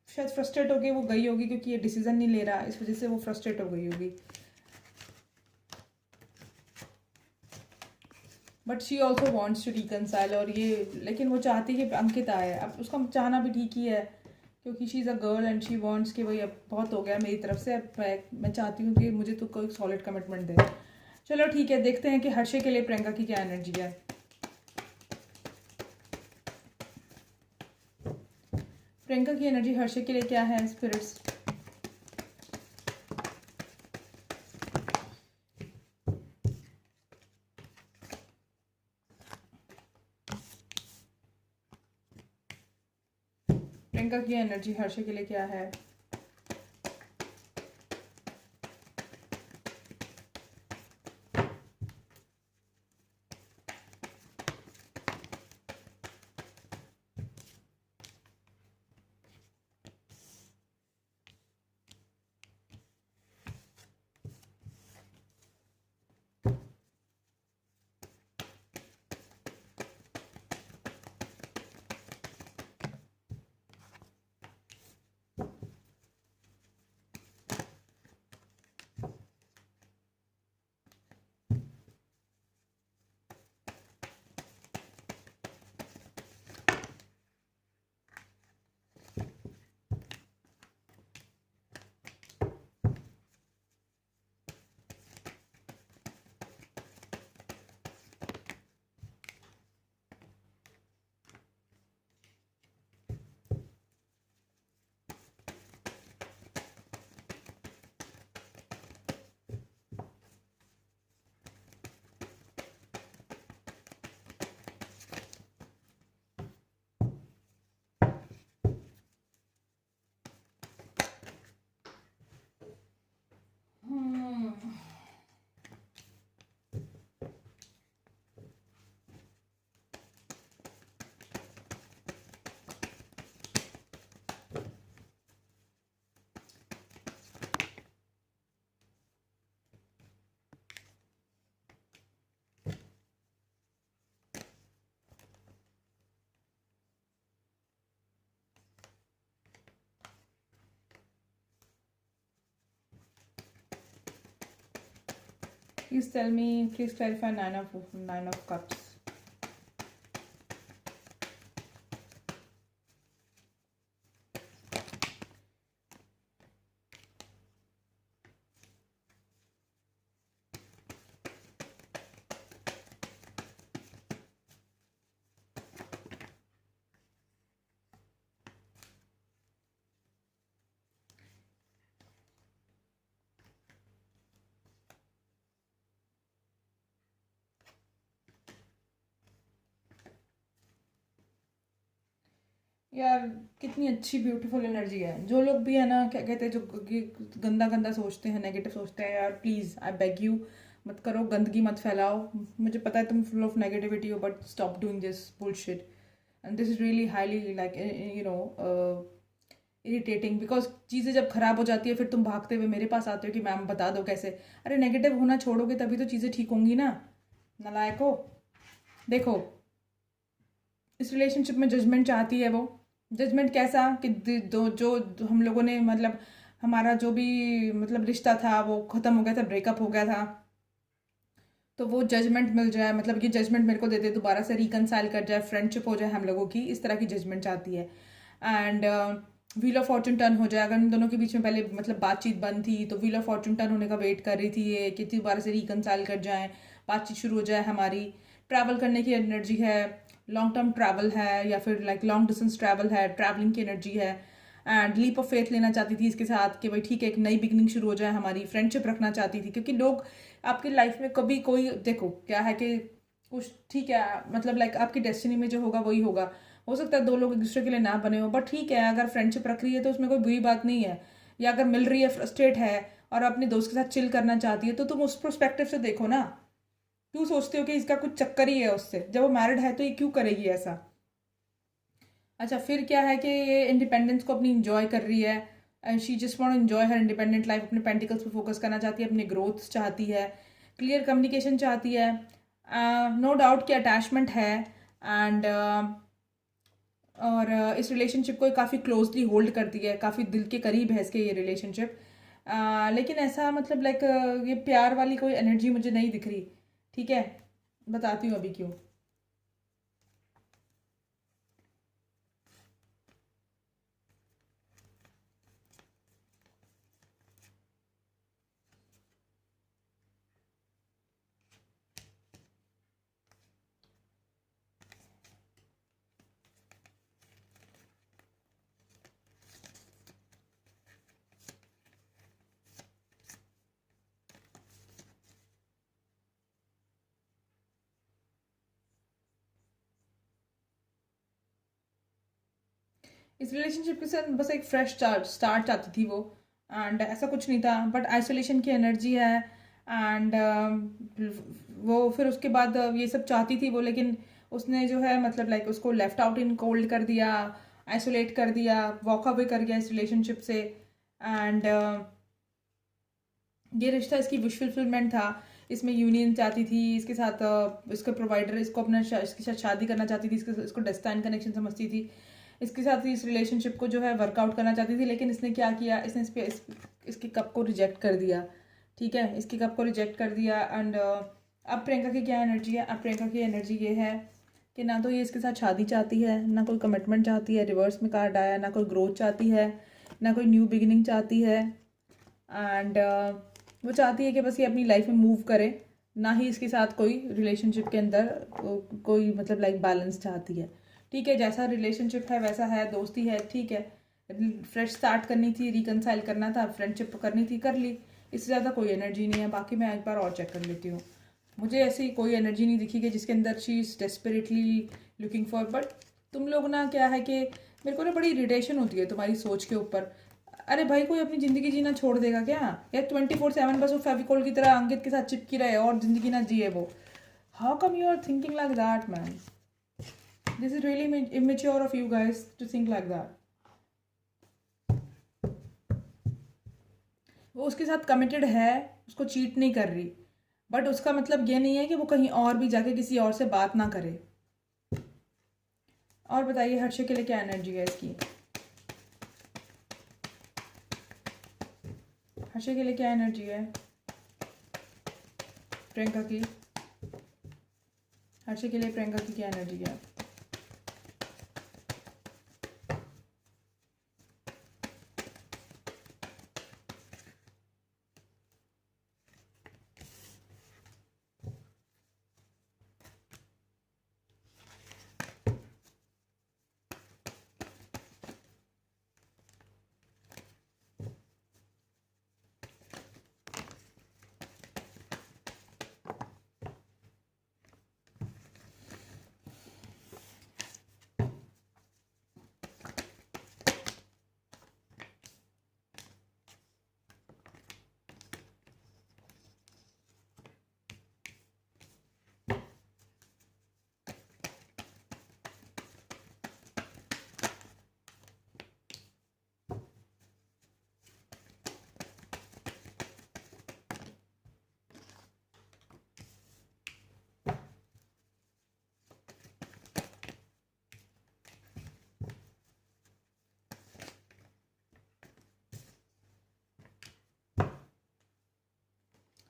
शायद फ्रस्ट्रेट होके वो गई होगी, क्योंकि ये डिसीजन नहीं ले रहा, इस वजह से वो फ्रस्ट्रेट हो गई होगी। But she also wants to reconcile, और ये, लेकिन वो चाहती है कि अंकित आए। अब उसका चाहना भी ठीक ही है, क्योंकि she is a girl and she wants कि भाई अब बहुत हो गया मेरी तरफ से, अब मैं चाहती हूँ कि मुझे तो कोई सॉलिड कमिटमेंट दे। चलो ठीक है, देखते हैं कि हर्षे के लिए प्रियंका की क्या एनर्जी है। प्रियंका की एनर्जी हर्षे के लिए क्या है, स्पिरिट्स? प्रियंका की एनर्जी हर्षे के लिए क्या है? Please tell me, please clarify nine of cups. यार कितनी अच्छी ब्यूटीफुल एनर्जी है। जो लोग भी है ना, क्या कहते हैं, जो गंदा गंदा सोचते हैं, नेगेटिव सोचते हैं, यार प्लीज़ आई बेग यू मत करो, गंदगी मत फैलाओ। मुझे पता है तुम फुल ऑफ नेगेटिविटी हो, but stop doing this bullshit and this is really highly like you no irritating. Because चीज़ें जब ख़राब हो जाती है फिर तुम भागते हुए मेरे पास आते हो कि मैम बता दो कैसे। अरे नेगेटिव होना छोड़ोगे तभी तो चीज़ें ठीक होंगी ना, नालायको। देखो, इस रिलेशनशिप में जजमेंट चाहती है वो। जजमेंट कैसा कि जो हम लोगों ने मतलब हमारा जो भी मतलब रिश्ता था वो ख़त्म हो गया था, ब्रेकअप हो गया था, तो वो जजमेंट मिल जाए, मतलब ये जजमेंट मेरे को दे दे, दोबारा से रिकनसाइल कर जाए, फ्रेंडशिप हो जाए हम लोगों की, इस तरह की जजमेंट चाहती है। And wheel of Fortune turn हो जाए। अगर इन दोनों के बीच में पहले मतलब बातचीत बंद थी तो व्हील ऑफ फॉर्चून टर्न होने का वेट कर रही थी ये, कि दोबारा से रिकनसाइल कर जाए, बातचीत शुरू हो जाए हमारी। ट्रैवल करने की एनर्जी है, लॉन्ग टर्म ट्रैवल है, या फिर लाइक लॉन्ग डिस्टेंस ट्रैवल है, ट्रैवलिंग की एनर्जी है। एंड लीप ऑफ फेथ लेना चाहती थी इसके साथ कि भाई ठीक है, एक नई बिगनिंग शुरू हो जाए हमारी। फ्रेंडशिप रखना चाहती थी, क्योंकि लोग आपकी लाइफ में कभी कोई, देखो क्या है कि कुछ ठीक है, मतलब लाइक आपकी डेस्टिनी में जो होगा वही होगा। हो सकता है दो लोग एक दूसरे के लिए ना बने हो, बट ठीक है, अगर फ्रेंडशिप रख रही है तो उसमें कोई बुरी बात नहीं है। या अगर मिल रही है, फ्रस्ट्रेट है और अपने दोस्त के साथ चिल करना चाहती है, तो तुम उस प्रोस्पेक्टिव से देखो ना। क्यों सोचते हो कि इसका कुछ चक्कर ही है उससे? जब वो मैरिड है तो ये क्यों करेगी ऐसा? अच्छा, फिर क्या है कि ये इंडिपेंडेंस को अपनी इंजॉय कर रही है, and she just want enjoy her independent life, अपने पेंटिकल्स पे फोकस करना चाहती है, अपने ग्रोथ चाहती है, क्लियर कम्युनिकेशन चाहती है। नो डाउट कि अटैचमेंट है। एंड और इस रिलेशनशिप को काफ़ी क्लोजली होल्ड करती है, काफ़ी दिल के करीब है इसके ये रिलेशनशिप। लेकिन ऐसा मतलब लाइक ये प्यार वाली कोई एनर्जी मुझे नहीं दिख रही। ठीक है, बताती हूँ अभी क्यों। इस रिलेशनशिप के साथ बस एक फ्रेश स्टार्ट चाहती थी वो। एंड ऐसा कुछ नहीं था, बट आइसोलेशन की एनर्जी है। एंड वो फिर उसके बाद ये सब चाहती थी वो, लेकिन उसने जो है मतलब लाइक उसको लेफ्ट आउट इन कोल्ड कर दिया, आइसोलेट कर दिया, वॉक अवे कर गया इस रिलेशनशिप से। एंड ये रिश्ता इसकी विश फुलफिलमेंट था। इसमें यूनियन चाहती थी इसके साथ, इसका प्रोवाइडर, इसको अपना इसके साथ शादी करना चाहती थी, इसको डेस्टाइन कनेक्शन समझती थी, इसके साथ ही इस रिलेशनशिप को जो है वर्कआउट करना चाहती थी। लेकिन इसने क्या किया, इसने इसके कप को रिजेक्ट कर दिया। ठीक है, इसके कप को रिजेक्ट कर दिया। एंड अब प्रियंका की क्या एनर्जी है? अब प्रियंका की एनर्जी ये है कि ना तो ये इसके साथ शादी चाहती है, ना कोई कमिटमेंट चाहती है, रिवर्स में कार्ड आया, ना कोई ग्रोथ चाहती है, ना कोई न्यू बिगिनिंग चाहती है। एंड वो चाहती है कि बस ये अपनी लाइफ में मूव करे, ना ही इसके साथ कोई रिलेशनशिप के अंदर कोई मतलब लाइक बैलेंस चाहती है। ठीक है, जैसा रिलेशनशिप है वैसा है, दोस्ती है, ठीक है। फ्रेश स्टार्ट करनी थी, रिकनसाइल करना था, फ्रेंडशिप करनी थी, कर ली। इससे ज़्यादा कोई एनर्जी नहीं है। बाकी मैं एक बार और चेक कर लेती हूँ। मुझे ऐसी कोई एनर्जी नहीं दिखी कि जिसके अंदर she is desperately looking for. But तुम लोग ना क्या है कि मेरे को ना बड़ी इरिटेशन होती है तुम्हारी सोच के ऊपर। अरे भाई, कोई अपनी ज़िंदगी जीना छोड़ देगा क्या? या 24/7 बस वो फेविकोल की तरह अंकित के साथ चिपकी रहे और ज़िंदगी ना जिए वो? How come you are thinking like that man? This is really immature of you guys to think like that. वो उसके साथ कमिटेड है, उसको चीट नहीं कर रही, बट उसका मतलब ये नहीं है कि वो कहीं और भी जाके किसी और से बात ना करे। और बताइए, हर्षे के लिए क्या एनर्जी है इसकी? हर्षे के लिए क्या एनर्जी है? प्रियंका की, हर्षी के लिए प्रियंका की क्या एनर्जी है?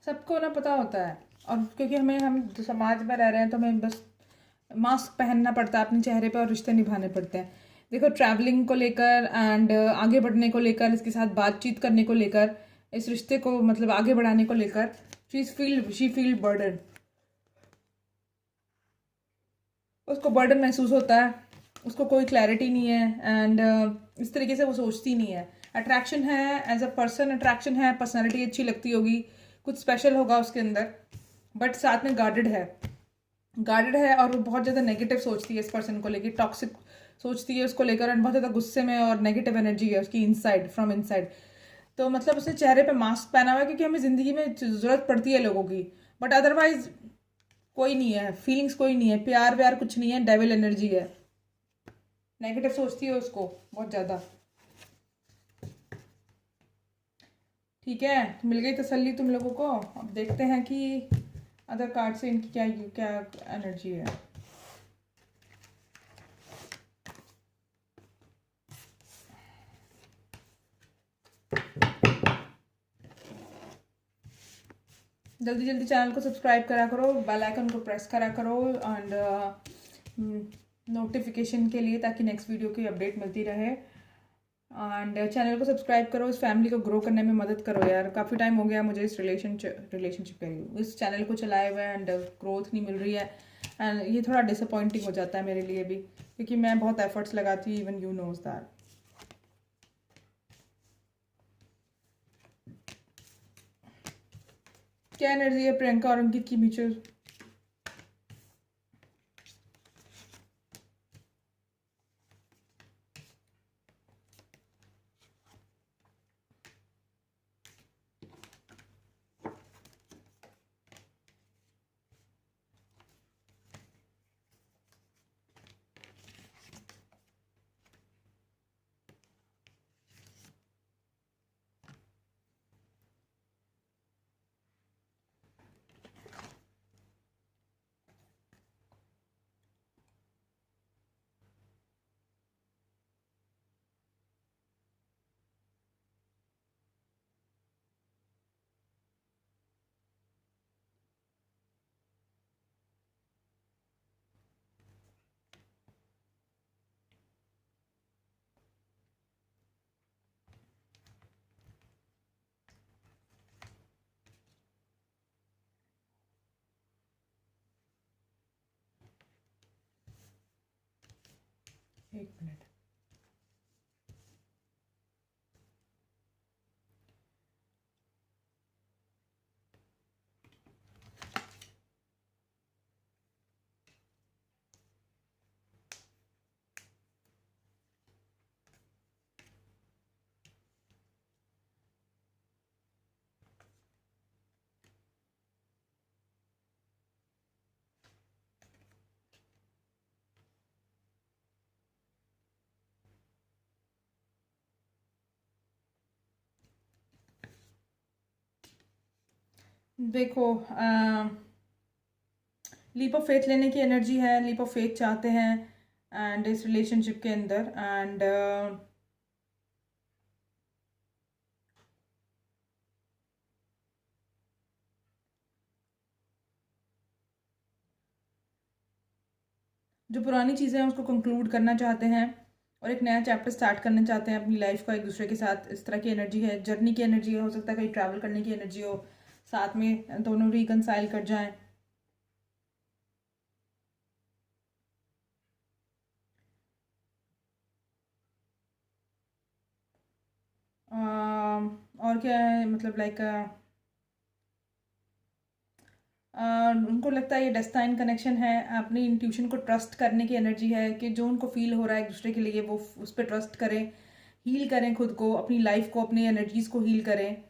सबको ना पता होता है, और क्योंकि हम समाज में रह रहे हैं तो हमें बस मास्क पहनना पड़ता है अपने चेहरे पे और रिश्ते निभाने पड़ते हैं। देखो, ट्रैवलिंग को लेकर एंड आगे बढ़ने को लेकर, इसके साथ बातचीत करने को लेकर, इस रिश्ते को मतलब आगे बढ़ाने को लेकर शी फील बर्डन, उसको बर्डन महसूस होता है, उसको कोई क्लैरिटी नहीं है एंड इस तरीके से वो सोचती नहीं है। अट्रैक्शन है, एज अ पर्सन अट्रैक्शन है, पर्सनैलिटी अच्छी लगती होगी, कुछ स्पेशल होगा उसके अंदर, बट साथ में गार्डेड है और वो बहुत ज़्यादा नेगेटिव सोचती है इस पर्सन को लेकर, टॉक्सिक सोचती है उसको लेकर, एंड बहुत ज़्यादा गुस्से में और नेगेटिव एनर्जी है उसकी इनसाइड, फ्रॉम इनसाइड। तो मतलब उसने चेहरे पे मास्क पहना हुआ है क्योंकि हमें ज़िंदगी में ज़रूरत पड़ती है लोगों की, बट अदरवाइज कोई नहीं है, फीलिंग्स कोई नहीं है, प्यार व्यार कुछ नहीं है, डेविल एनर्जी है, नेगेटिव सोचती है उसको बहुत ज़्यादा। ठीक है, मिल गई तसल्ली तुम लोगों को। अब देखते हैं कि अदर कार्ड से इनकी क्या क्या एनर्जी है। जल्दी जल्दी चैनल को सब्सक्राइब करा करो, बेल आइकन को प्रेस करा करो एंड नोटिफिकेशन के लिए, ताकि नेक्स्ट वीडियो की अपडेट मिलती रहे। एंड चैनल को सब्सक्राइब करो, इस फैमिली को ग्रो करने में मदद करो यार। काफ़ी टाइम हो गया मुझे इस रिलेशनशिप कह रही हूँ, इस चैनल को चलाए हुए एंड ग्रोथ नहीं मिल रही है, एंड ये थोड़ा डिसअपॉइंटिंग हो जाता है मेरे लिए भी, क्योंकि मैं बहुत एफर्ट्स लगाती हूँ, इवन यू नोज दैट। क्या एनर्जी है प्रियंका और अंकित की म्यूचुअल? एक मिनट, देखो, लीप ऑफ फेथ लेने की एनर्जी है, लीप ऑफ फेथ चाहते हैं एंड इस रिलेशनशिप के अंदर, एंड जो पुरानी चीज़ें हैं उसको कंक्लूड करना चाहते हैं और एक नया चैप्टर स्टार्ट करना चाहते हैं अपनी लाइफ का एक दूसरे के साथ। इस तरह की एनर्जी है, जर्नी की एनर्जी है, हो सकता है कहीं ट्रैवल करने की एनर्जी हो, साथ में दोनों रिकनसाइल कर जाएं। और क्या है, मतलब लाइक उनको लगता है ये डेस्टाइन कनेक्शन है, अपनी इंट्यूशन को ट्रस्ट करने की एनर्जी है कि जो उनको फील हो रहा है एक दूसरे के लिए वो उस पर ट्रस्ट करें, हील करें खुद को, अपनी लाइफ को, अपनी एनर्जीज को हील करें।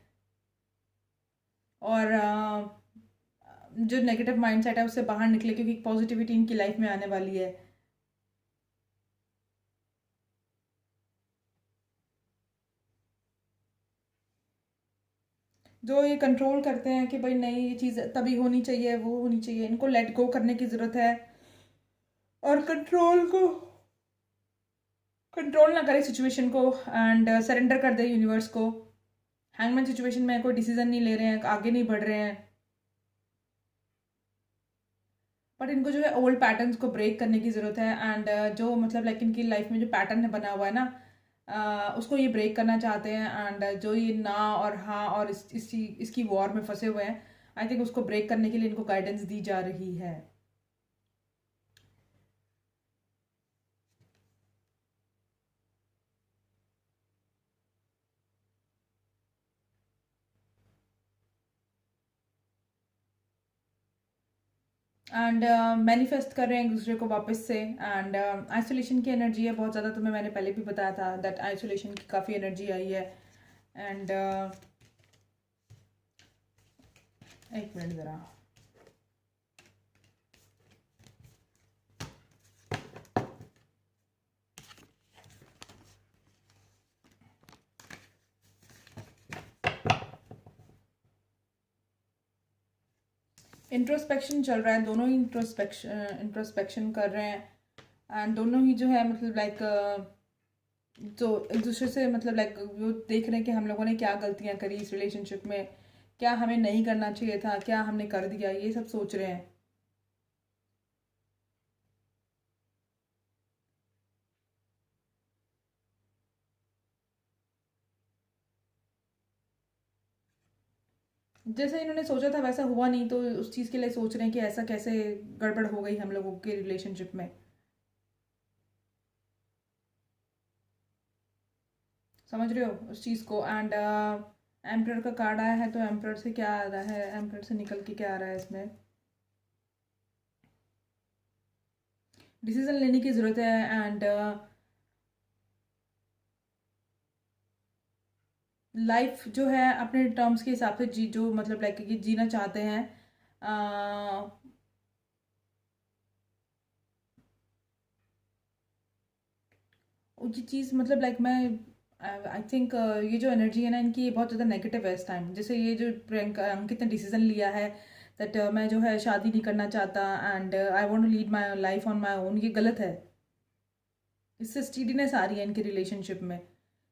और जो नेगेटिव माइंडसेट है उससे बाहर निकले, क्योंकि पॉजिटिविटी इनकी लाइफ में आने वाली है। जो ये कंट्रोल करते हैं कि भाई नहीं ये चीज़ तभी होनी चाहिए, वो होनी चाहिए, इनको लेट गो करने की ज़रूरत है और कंट्रोल ना करे सिचुएशन को एंड सरेंडर कर दे यूनिवर्स को। हैंगमैन सिचुएशन में कोई डिसीजन नहीं ले रहे हैं, आगे नहीं बढ़ रहे हैं, बट इनको जो है ओल्ड पैटर्न्स को ब्रेक करने की ज़रूरत है। एंड जो मतलब लाइक इनकी लाइफ में जो पैटर्न बना हुआ है ना, उसको ये ब्रेक करना चाहते हैं। एंड जो ये ना और हाँ और इसकी वॉर में फंसे हुए हैं, आई थिंक उसको ब्रेक करने के लिए इनको गाइडेंस दी जा रही है। एंड मैनिफेस्ट कर रहे हैं एक दूसरे को वापस से। एंड आइसोलेशन की एनर्जी है बहुत ज़्यादा, तुम्हें मैंने पहले भी बताया था दैट आइसोलेशन की काफ़ी एनर्जी आई है। एंड एक मिनट ज़रा, इंट्रोस्पेक्शन चल रहा है, दोनों ही इंट्रोस्पेक्शन कर रहे हैं। एंड दोनों ही जो है मतलब लाइक जो एक दूसरे से मतलब लाइक वो देख रहे हैं कि हम लोगों ने क्या गलतियां करी इस रिलेशनशिप में, क्या हमें नहीं करना चाहिए था, क्या हमने कर दिया, ये सब सोच रहे हैं। जैसे इन्होंने सोचा था वैसा हुआ नहीं, तो उस चीज़ के लिए सोच रहे हैं कि ऐसा कैसे गड़बड़ हो गई हम लोगों के रिलेशनशिप में। समझ रहे हो उस चीज़ को। एंड एम्प्रर का कार्ड आया है, तो एम्प्रर से क्या आ रहा है, एम्प्रर से निकल के क्या आ रहा है इसमें, डिसीजन लेने की ज़रूरत है। एंड लाइफ जो है अपने टर्म्स के हिसाब से जी, जो मतलब लाइक कि जीना चाहते हैं। uh, ये चीज़ मतलब लाइक मैं आई थिंक ये जो एनर्जी है ना इनकी, ये बहुत ज़्यादा नेगेटिव है इस टाइम। जैसे ये जो प्रियंका अंकित ने डिसीजन लिया है दैट मैं जो है शादी नहीं करना चाहता and I want to lead my life on my own, ये गलत है। इससे स्टीडीनेस आ रही है इनके रिलेशनशिप में,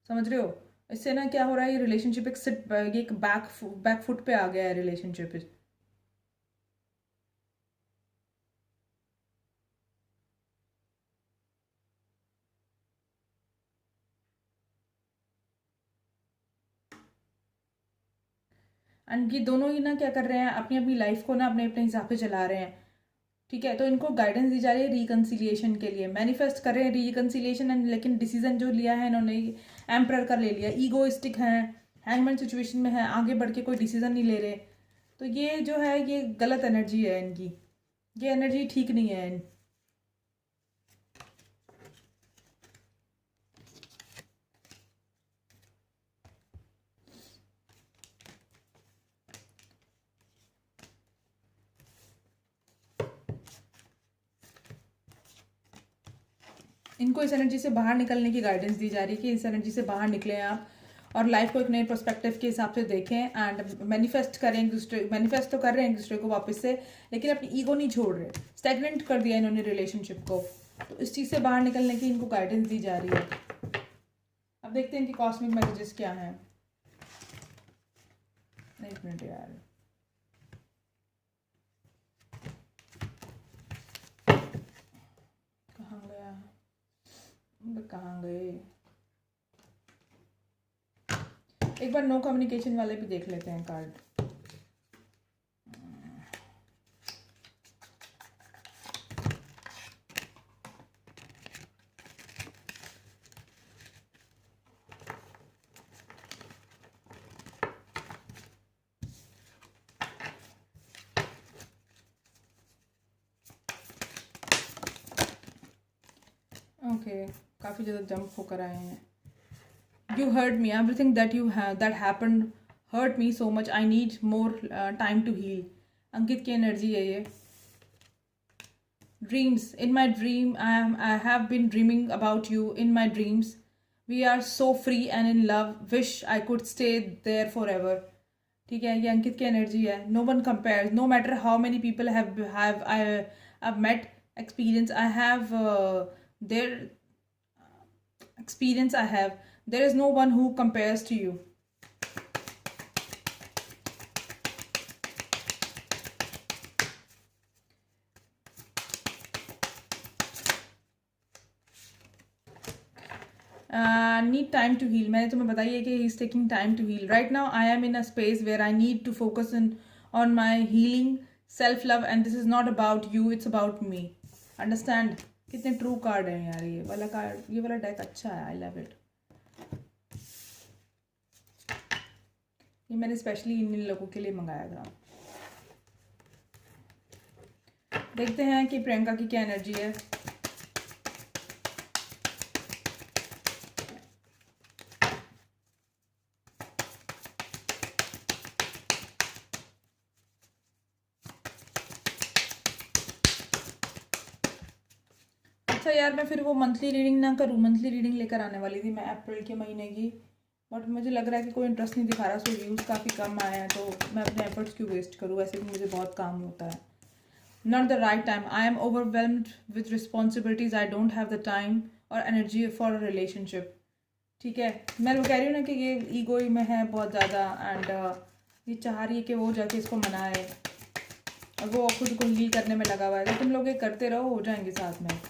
समझ रहे हो। इससे ना क्या हो रहा है, ये रिलेशनशिप ये एक बैक फुट पे आ गया है रिलेशनशिप। एंड ये दोनों ही ना क्या कर रहे हैं, अपनी अपनी लाइफ को ना अपने अपने हिसाब से चला रहे हैं। ठीक है, तो इनको गाइडेंस दी जा रही है रिकन्सिलिएशन के लिए, मैनिफेस्ट कर रहे हैं रिकन्सिलिएशन एंड, लेकिन डिसीजन जो लिया है इन्होंने एम्प्रर का ले लिया, ईगोइस्टिक हैं, हैंगमैन सिचुएशन में है, आगे बढ़ के कोई डिसीजन नहीं ले रहे। तो ये जो है ये गलत एनर्जी है इनकी, ये एनर्जी ठीक नहीं है। इनको इस एनर्जी से बाहर निकलने की गाइडेंस दी जा रही है कि इस एनर्जी से बाहर निकलें आप और लाइफ को एक नए पर्सपेक्टिव के हिसाब से देखें। एंड मैनिफेस्ट करें एक दूसरे, मैनिफेस्ट तो कर रहे हैं एक दूसरे को वापस से, लेकिन अपनी ईगो नहीं छोड़ रहे। स्टैग्नेंट कर दिया इन्होंने रिलेशनशिप को, तो इस चीज़ से बाहर निकलने की इनको गाइडेंस दी जा रही है। अब देखते हैं कि कॉस्मिक मैसेजेस क्या हैं। एक मिनट यार, गया, कहाँ गए? एक बार नो कम्युनिकेशन वाले भी देख लेते हैं कार्ड। ओके, काफ़ी ज़्यादा जंप होकर आए हैं। You hurt me. Everything that you have that happened hurt me so much. I need more time to heal. अंकित की एनर्जी है ये। Dreams. In my dream, I have been dreaming about you in my dreams. We are so free and in love. Wish I could stay there forever. ठीक है, ये अंकित की energy है। No one compares. No matter how many people I've met, experience I have their experience I have. There is no one who compares to you. Need time to heal. मैंने तुम्हें बताई है कि he is taking time to heal. Right now I am in a space where I need to focus on my healing, self love, and this is not about you, it's about me. Understand? कितने true card हैं यार। ये वाला card, ये वाला deck अच्छा है। I love it. ये मैंने स्पेशली इन लोगों के लिए मंगाया था। देखते हैं कि प्रियंका की क्या एनर्जी है। अच्छा यार, मैं फिर वो मंथली रीडिंग ना करूँ। मंथली रीडिंग लेकर आने वाली थी मैं अप्रैल के महीने की, बट मुझे लग रहा है कि कोई इंटरेस्ट नहीं दिखा रहा। सो व्यूज़ काफ़ी कम आए हैं, तो मैं अपने एफर्ट्स क्यों वेस्ट करूँ? वैसे भी मुझे बहुत काम होता है। Not the right time. I am overwhelmed with responsibilities. I don't have the time और एनर्जी फॉर अ रिलेशनशिप। ठीक है, मैं वो कह रही हूँ ना कि ये ईगो में है बहुत ज़्यादा, एंड ये चाह रही है कि वो जाके इसको मनाए, और वो खुद को हील करने में लगा हुआ है। तो तुम लोग ये करते रहो, हो जाएंगे साथ में।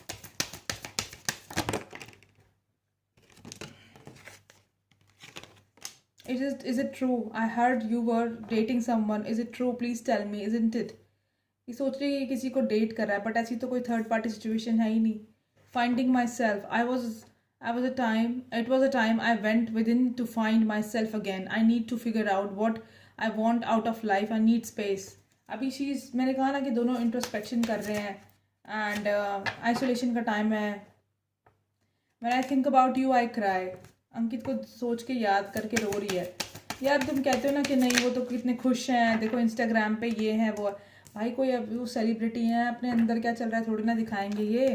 Is it true? I heard you were dating someone. Is it true? Please tell me. Isn't it? ये सोच रही है किसी को डेट कर रहा है, बट ऐसी तो कोई थर्ड पार्टी सिचुएशन है ही नहीं। Finding myself. It was a time I went within to find myself again. I need to figure out what I want out of life. I need space. अभी मैंने कहा ना कि दोनों इंट्रोस्पेक्शन कर रहे हैं, एंड आइसोलेशन का टाइम है। When I think about you, I cry. अंकित को सोच के याद करके रो रही है। यार तुम कहते हो ना कि नहीं, वो तो कितने खुश हैं, देखो इंस्टाग्राम पे ये है वो है। भाई कोई अब वो सेलिब्रिटी हैं, अपने अंदर क्या चल रहा है थोड़ी ना दिखाएंगे ये।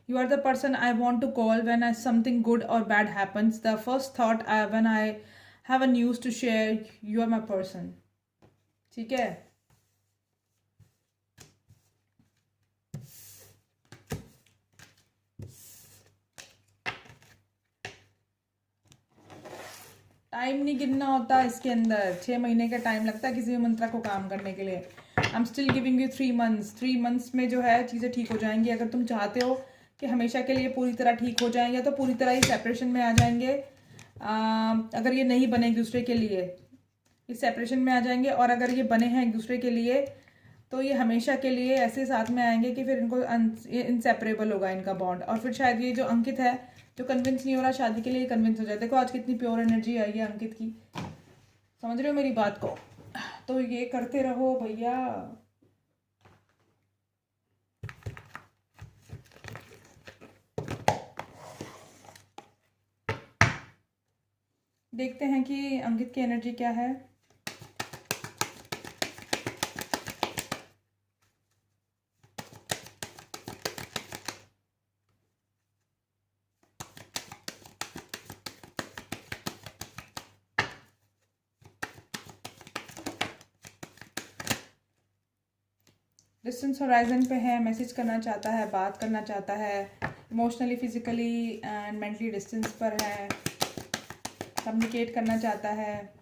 You are the person I want to call when I something good और bad happens. The first thought when I have a news to share, you are my person. ठीक है, टाइम नहीं गिनना होता इसके अंदर। 6 महीने का टाइम लगता है किसी भी मंत्रा को काम करने के लिए। I am still giving you 3 months. 3 months में जो है चीज़ें ठीक हो जाएंगी। अगर तुम चाहते हो कि हमेशा के लिए पूरी तरह ठीक हो जाएं, या तो पूरी तरह ही सेपरेशन में आ जाएंगे। अगर ये नहीं बने एक दूसरे के लिए, इस सेपरेशन में आ जाएंगे। और अगर ये बने हैं एक दूसरे के लिए, तो ये हमेशा के लिए ऐसे साथ में आएंगे कि फिर इनको इनसेपरेबल होगा इनका बॉन्ड। और फिर शायद ये जो अंकित है, जो कन्विंस नहीं हो रहा शादी के लिए, कन्विंस हो जाए। देखो आज कितनी प्योर एनर्जी आई है अंकित की। समझ रहे हो मेरी बात को? तो ये करते रहो भैया। देखते हैं कि अंकित की एनर्जी क्या है। डिस्टेंस होराइजन पे है, मैसेज करना चाहता है, बात करना चाहता है, emotionally physically and mentally distance पर है, कम्युनिकेट करना चाहता है।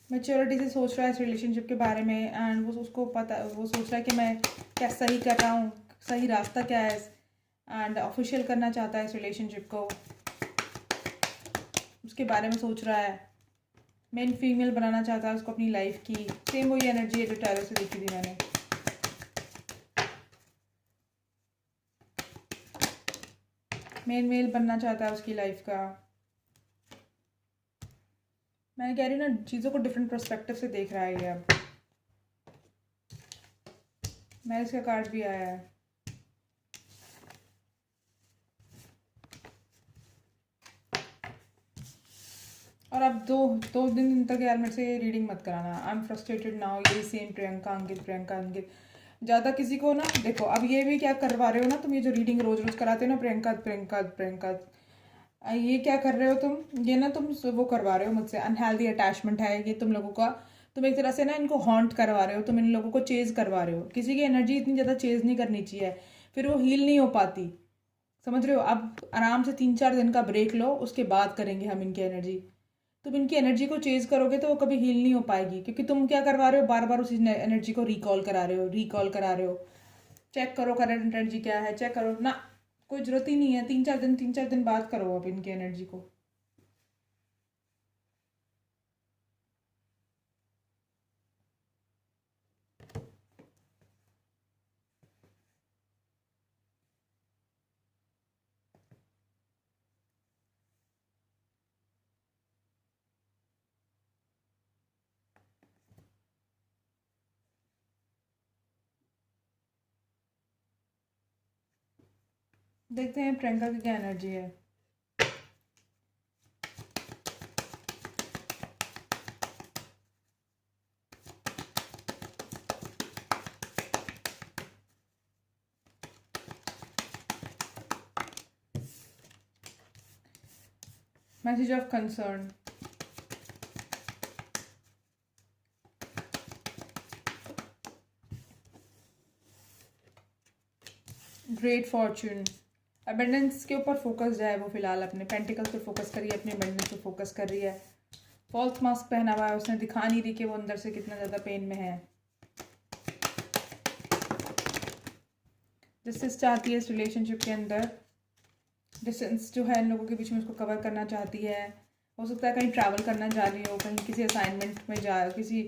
मेच्योरिटी से सोच रहा है इस रिलेशनशिप के बारे में, एंड वो उसको पता, वो सोच रहा है कि मैं क्या सही कर रहा हूँ, सही रास्ता क्या है, एंड ऑफिशियल करना चाहता है इस रिलेशनशिप को, उसके बारे में सोच रहा है, मेन फीमेल बनाना चाहता है उसको अपनी लाइफ की। सेम वही एनर्जी है जो टैरो से देखी थी मैंने। मेन मेल बनना चाहता है उसकी लाइफ का। मैं कह रही हूँ ना, चीज़ों को डिफरेंट पर्सपेक्टिव से देख रहा है ये अब। मैरिज का कार्ड भी आया है। और अब दो दिन तक यार मेरे से रीडिंग मत कराना। I am frustrated now. यही सेम प्रियंका अंकित, प्रियंका अंकित। ज़्यादा किसी को ना, देखो अब ये भी क्या करवा रहे हो ना तुम, ये जो रीडिंग रोज रोज कराते हो ना, प्रियंका प्रियंका प्रियंका, ये क्या कर रहे हो तुम, ये ना तुम वो करवा रहे हो मुझसे, अनहेल्दी अटैचमेंट है ये तुम लोगों का। तुम एक तरह से ना इनको हॉन्ट करवा रहे हो, तुम इन लोगों को चेज करवा रहे हो। किसी की एनर्जी इतनी ज़्यादा चेज नहीं करनी चाहिए, फिर वो हील नहीं हो पाती, समझ रहे हो। अब आराम से 3-4 दिन का ब्रेक लो, उसके बाद करेंगे हम इनकी एनर्जी। तुम इनकी एनर्जी को चेज करोगे तो वो कभी हील नहीं हो पाएगी, क्योंकि तुम क्या करवा रहे हो, बार बार उसी एनर्जी को रिकॉल करा रहे हो। चेक करो करंट एनर्जी क्या है, चेक करो ना, कोई जरूरत ही नहीं है। 3-4 दिन बाद करो अब इनकी एनर्जी को। देखते हैं प्रियंका की क्या एनर्जी है। Message of concern, great Fortune, abundance के ऊपर फोकस है वो फिलहाल, अपने पेंटिकल्स पे फोकस करिए, अपने अबेंडेंस पे फोकस कर रही है। फॉल्स मास्क पहना हुआ है उसने, दिखा नहीं रही कि वो अंदर से कितना ज़्यादा पेन में है। डिस्टेंस चाहती है इस रिलेशनशिप के अंदर, डिस्टेंस जो है इन लोगों के बीच में उसको कवर करना चाहती है। हो सकता है कहीं ट्रैवल करना जा रही हो, कहीं किसी असाइनमेंट में जा, किसी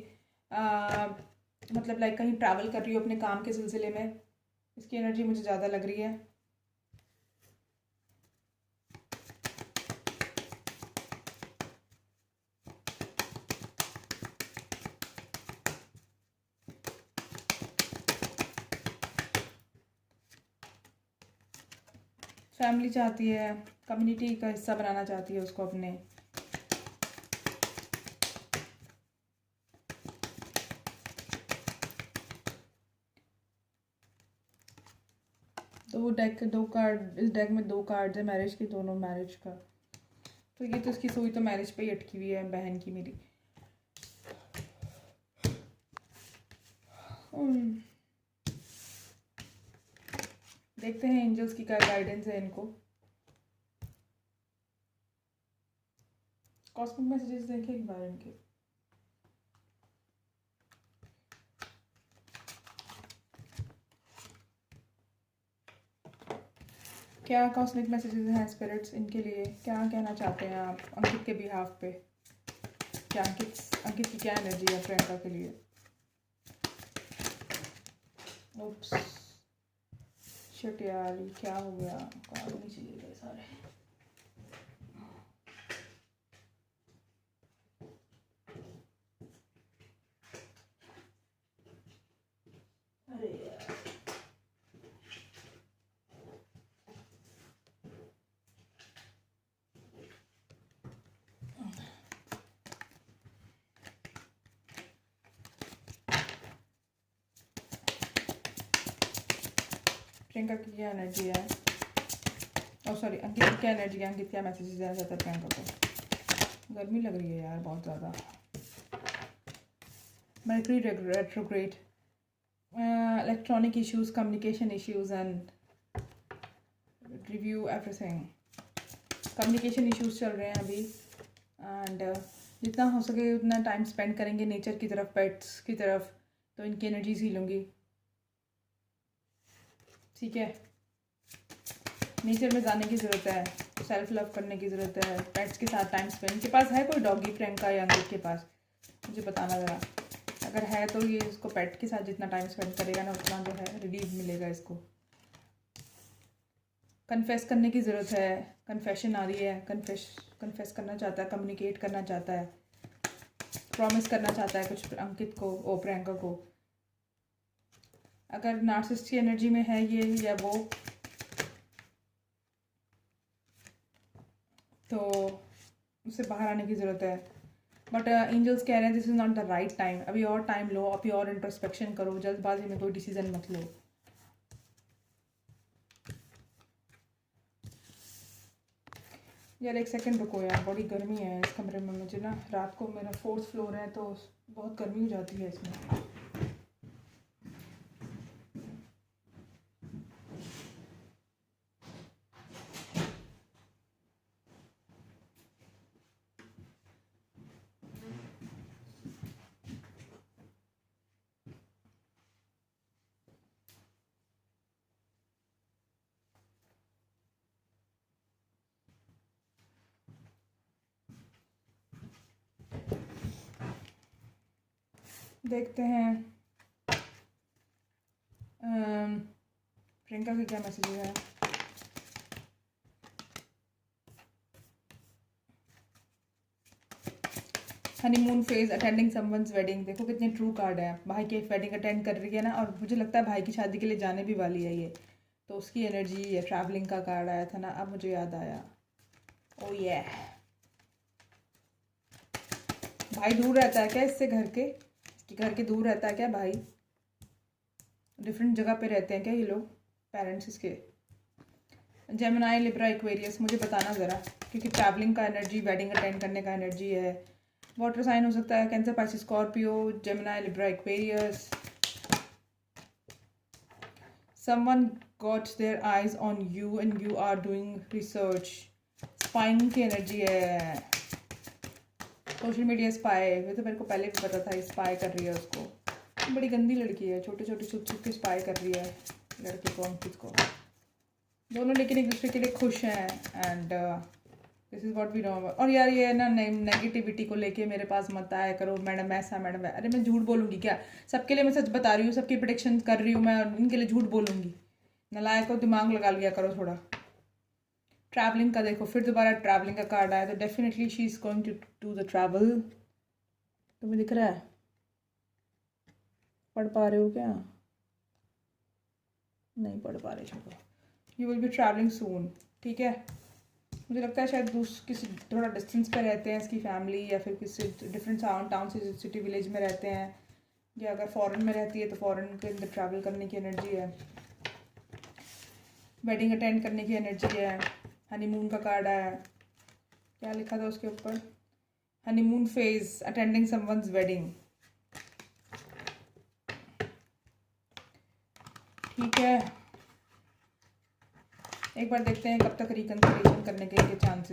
मतलब लाइक कहीं ट्रैवल कर रही हो अपने काम के सिलसिले में। इसकी एनर्जी मुझे ज़्यादा लग रही है। फैमिली चाहती है, कम्युनिटी का हिस्सा बनाना चाहती है उसको अपने। दो कार्ड इस डेक में, 2 कार्ड है मैरिज की, दोनों मैरिज का। तो ये तो इसकी सुई तो मैरिज पे ही अटकी हुई है, बहन की मेरी। देखते हैं एंजल्स की क्या गाइडेंस है इनको। कॉस्मिक मैसेजेस देखें एक बार इनके। क्या कॉस्मिक मैसेजेस हैं स्पिरिट्स इनके लिए, क्या कहना चाहते हैं आप अंकित के बिहाफ पे। क्या अंकित की क्या एनर्जी है प्रियंका के लिए। ओप्स, शिट यार, ये क्या हो गया, कार्ड नहीं चाहिए गए सारे। अरे यार, प्रियंका की क्या एनर्जी है, और सॉरी अंकित की क्या एनर्जी है, अंकित क्या मैसेजेस है ज़्यादा प्रियंका को। गर्मी लग रही है यार बहुत ज़्यादा। Mercury retrograde, electronic issues, communication issues and review everything. Communication issues चल रहे हैं अभी, एंड जितना हो सके उतना टाइम स्पेंड करेंगे नेचर की तरफ, पेट्स की तरफ, तो इनकी एनर्जीज हील होंगी। ठीक है, नेचर में जाने की ज़रूरत है, सेल्फ लव करने की ज़रूरत है, पेट्स के साथ टाइम स्पेंड। इनके पास है कोई डॉगी प्रियंका या अंकित के पास? मुझे बताना ज़रा, अगर है तो ये इसको पेट के साथ जितना टाइम स्पेंड करेगा ना उतना जो है रिलीफ मिलेगा इसको। कन्फेस करने की ज़रूरत है, कन्फेशन आ रही है, कन्फेस करना चाहता है, कम्युनिकेट करना चाहता है, प्रॉमिस करना चाहता है कुछ अंकित को, ओ प्रियंका को। अगर नार्सिसिस्ट की एनर्जी में है ये या वो, तो उससे बाहर आने की ज़रूरत है। बट एंजल्स कह रहे हैं this is not the right time, अभी और टाइम लो, अभी और इंट्रोस्पेक्शन करो, जल्दबाजी में कोई डिसीजन मत लो। यार एक सेकंड रुको यार, बड़ी गर्मी है इस कमरे में मुझे ना, रात को मेरा 4th फ्लोर है तो बहुत गर्मी हो जाती है इसमें। देखते हैं प्रियंका के क्या मैसेज है। Honeymoon phase, attending someone's wedding. देखो कितने ट्रू कार्ड है, भाई की वेडिंग अटेंड कर रही है ना, और मुझे लगता है भाई की शादी के लिए जाने भी वाली है ये, तो उसकी एनर्जी है। ट्रैवलिंग का कार्ड आया था ना, अब मुझे याद आया। ओ ये भाई दूर रहता है क्या इससे, इसके घर के दूर रहता है क्या भाई? डिफरेंट जगह पे रहते हैं क्या ये लोग, पेरेंट्स इसके? जेमिनाई, लिब्रा, एक्वेरियस, मुझे बताना ज़रा, क्योंकि ट्रैवलिंग का एनर्जी, वेडिंग अटेंड करने का एनर्जी है। वाटर साइन हो सकता है, Cancer, Pisces, Scorpio, Gemini, Libra, Aquarius. Someone got their eyes on you and you are doing research. Spine की एनर्जी है, सोशल मीडिया स्पाई। ये तो मेरे को पहले भी पता था, स्पाई कर रही है उसको। बड़ी गंदी लड़की है, छोटे छोटे छुप छुप के स्पाई कर रही है लड़की को, अंकित को। दोनों लेकिन एक दूसरे के लिए खुश हैं, and this is what we know. और यार ये ना नेगेटिविटी को लेके मेरे पास मत आया करो, मैडम ऐसा, मैडम। अरे मैं झूठ बोलूँगी क्या? सबके लिए मैं सच बता रही हूँ, सबकी प्रेडिक्शन कर रही हूँ मैं, इनके लिए झूठ बोलूँगी? नलायक को दिमाग लगा लिया करो थोड़ा। ट्रैवलिंग का देखो, फिर दोबारा ट्रैवलिंग का कार्ड आया, तो definitely she is going to do the travel. तुम्हें दिख रहा है? पढ़ पा रहे हो क्या? नहीं पढ़ पा रहे, छोड़ो। यू विल बी ट्रैवलिंग सून, ठीक है। मुझे लगता है शायद किसी थोड़ा डिस्टेंस पे रहते हैं इसकी फैमिली, या फिर किसी डिफरेंट टाउन से, सिटी विलेज में रहते हैं, या अगर फॉरेन में रहती है तो फॉरेन के अंदर ट्रैवल करने की एनर्जी है, वेडिंग अटेंड करने की एनर्जी है। हनीमून का कार्ड आया, क्या लिखा था उसके ऊपर? Honeymoon phase, attending someone's wedding. ठीक है, एक बार देखते हैं कब तक रिकन्सिलिएशन करने के चांसेस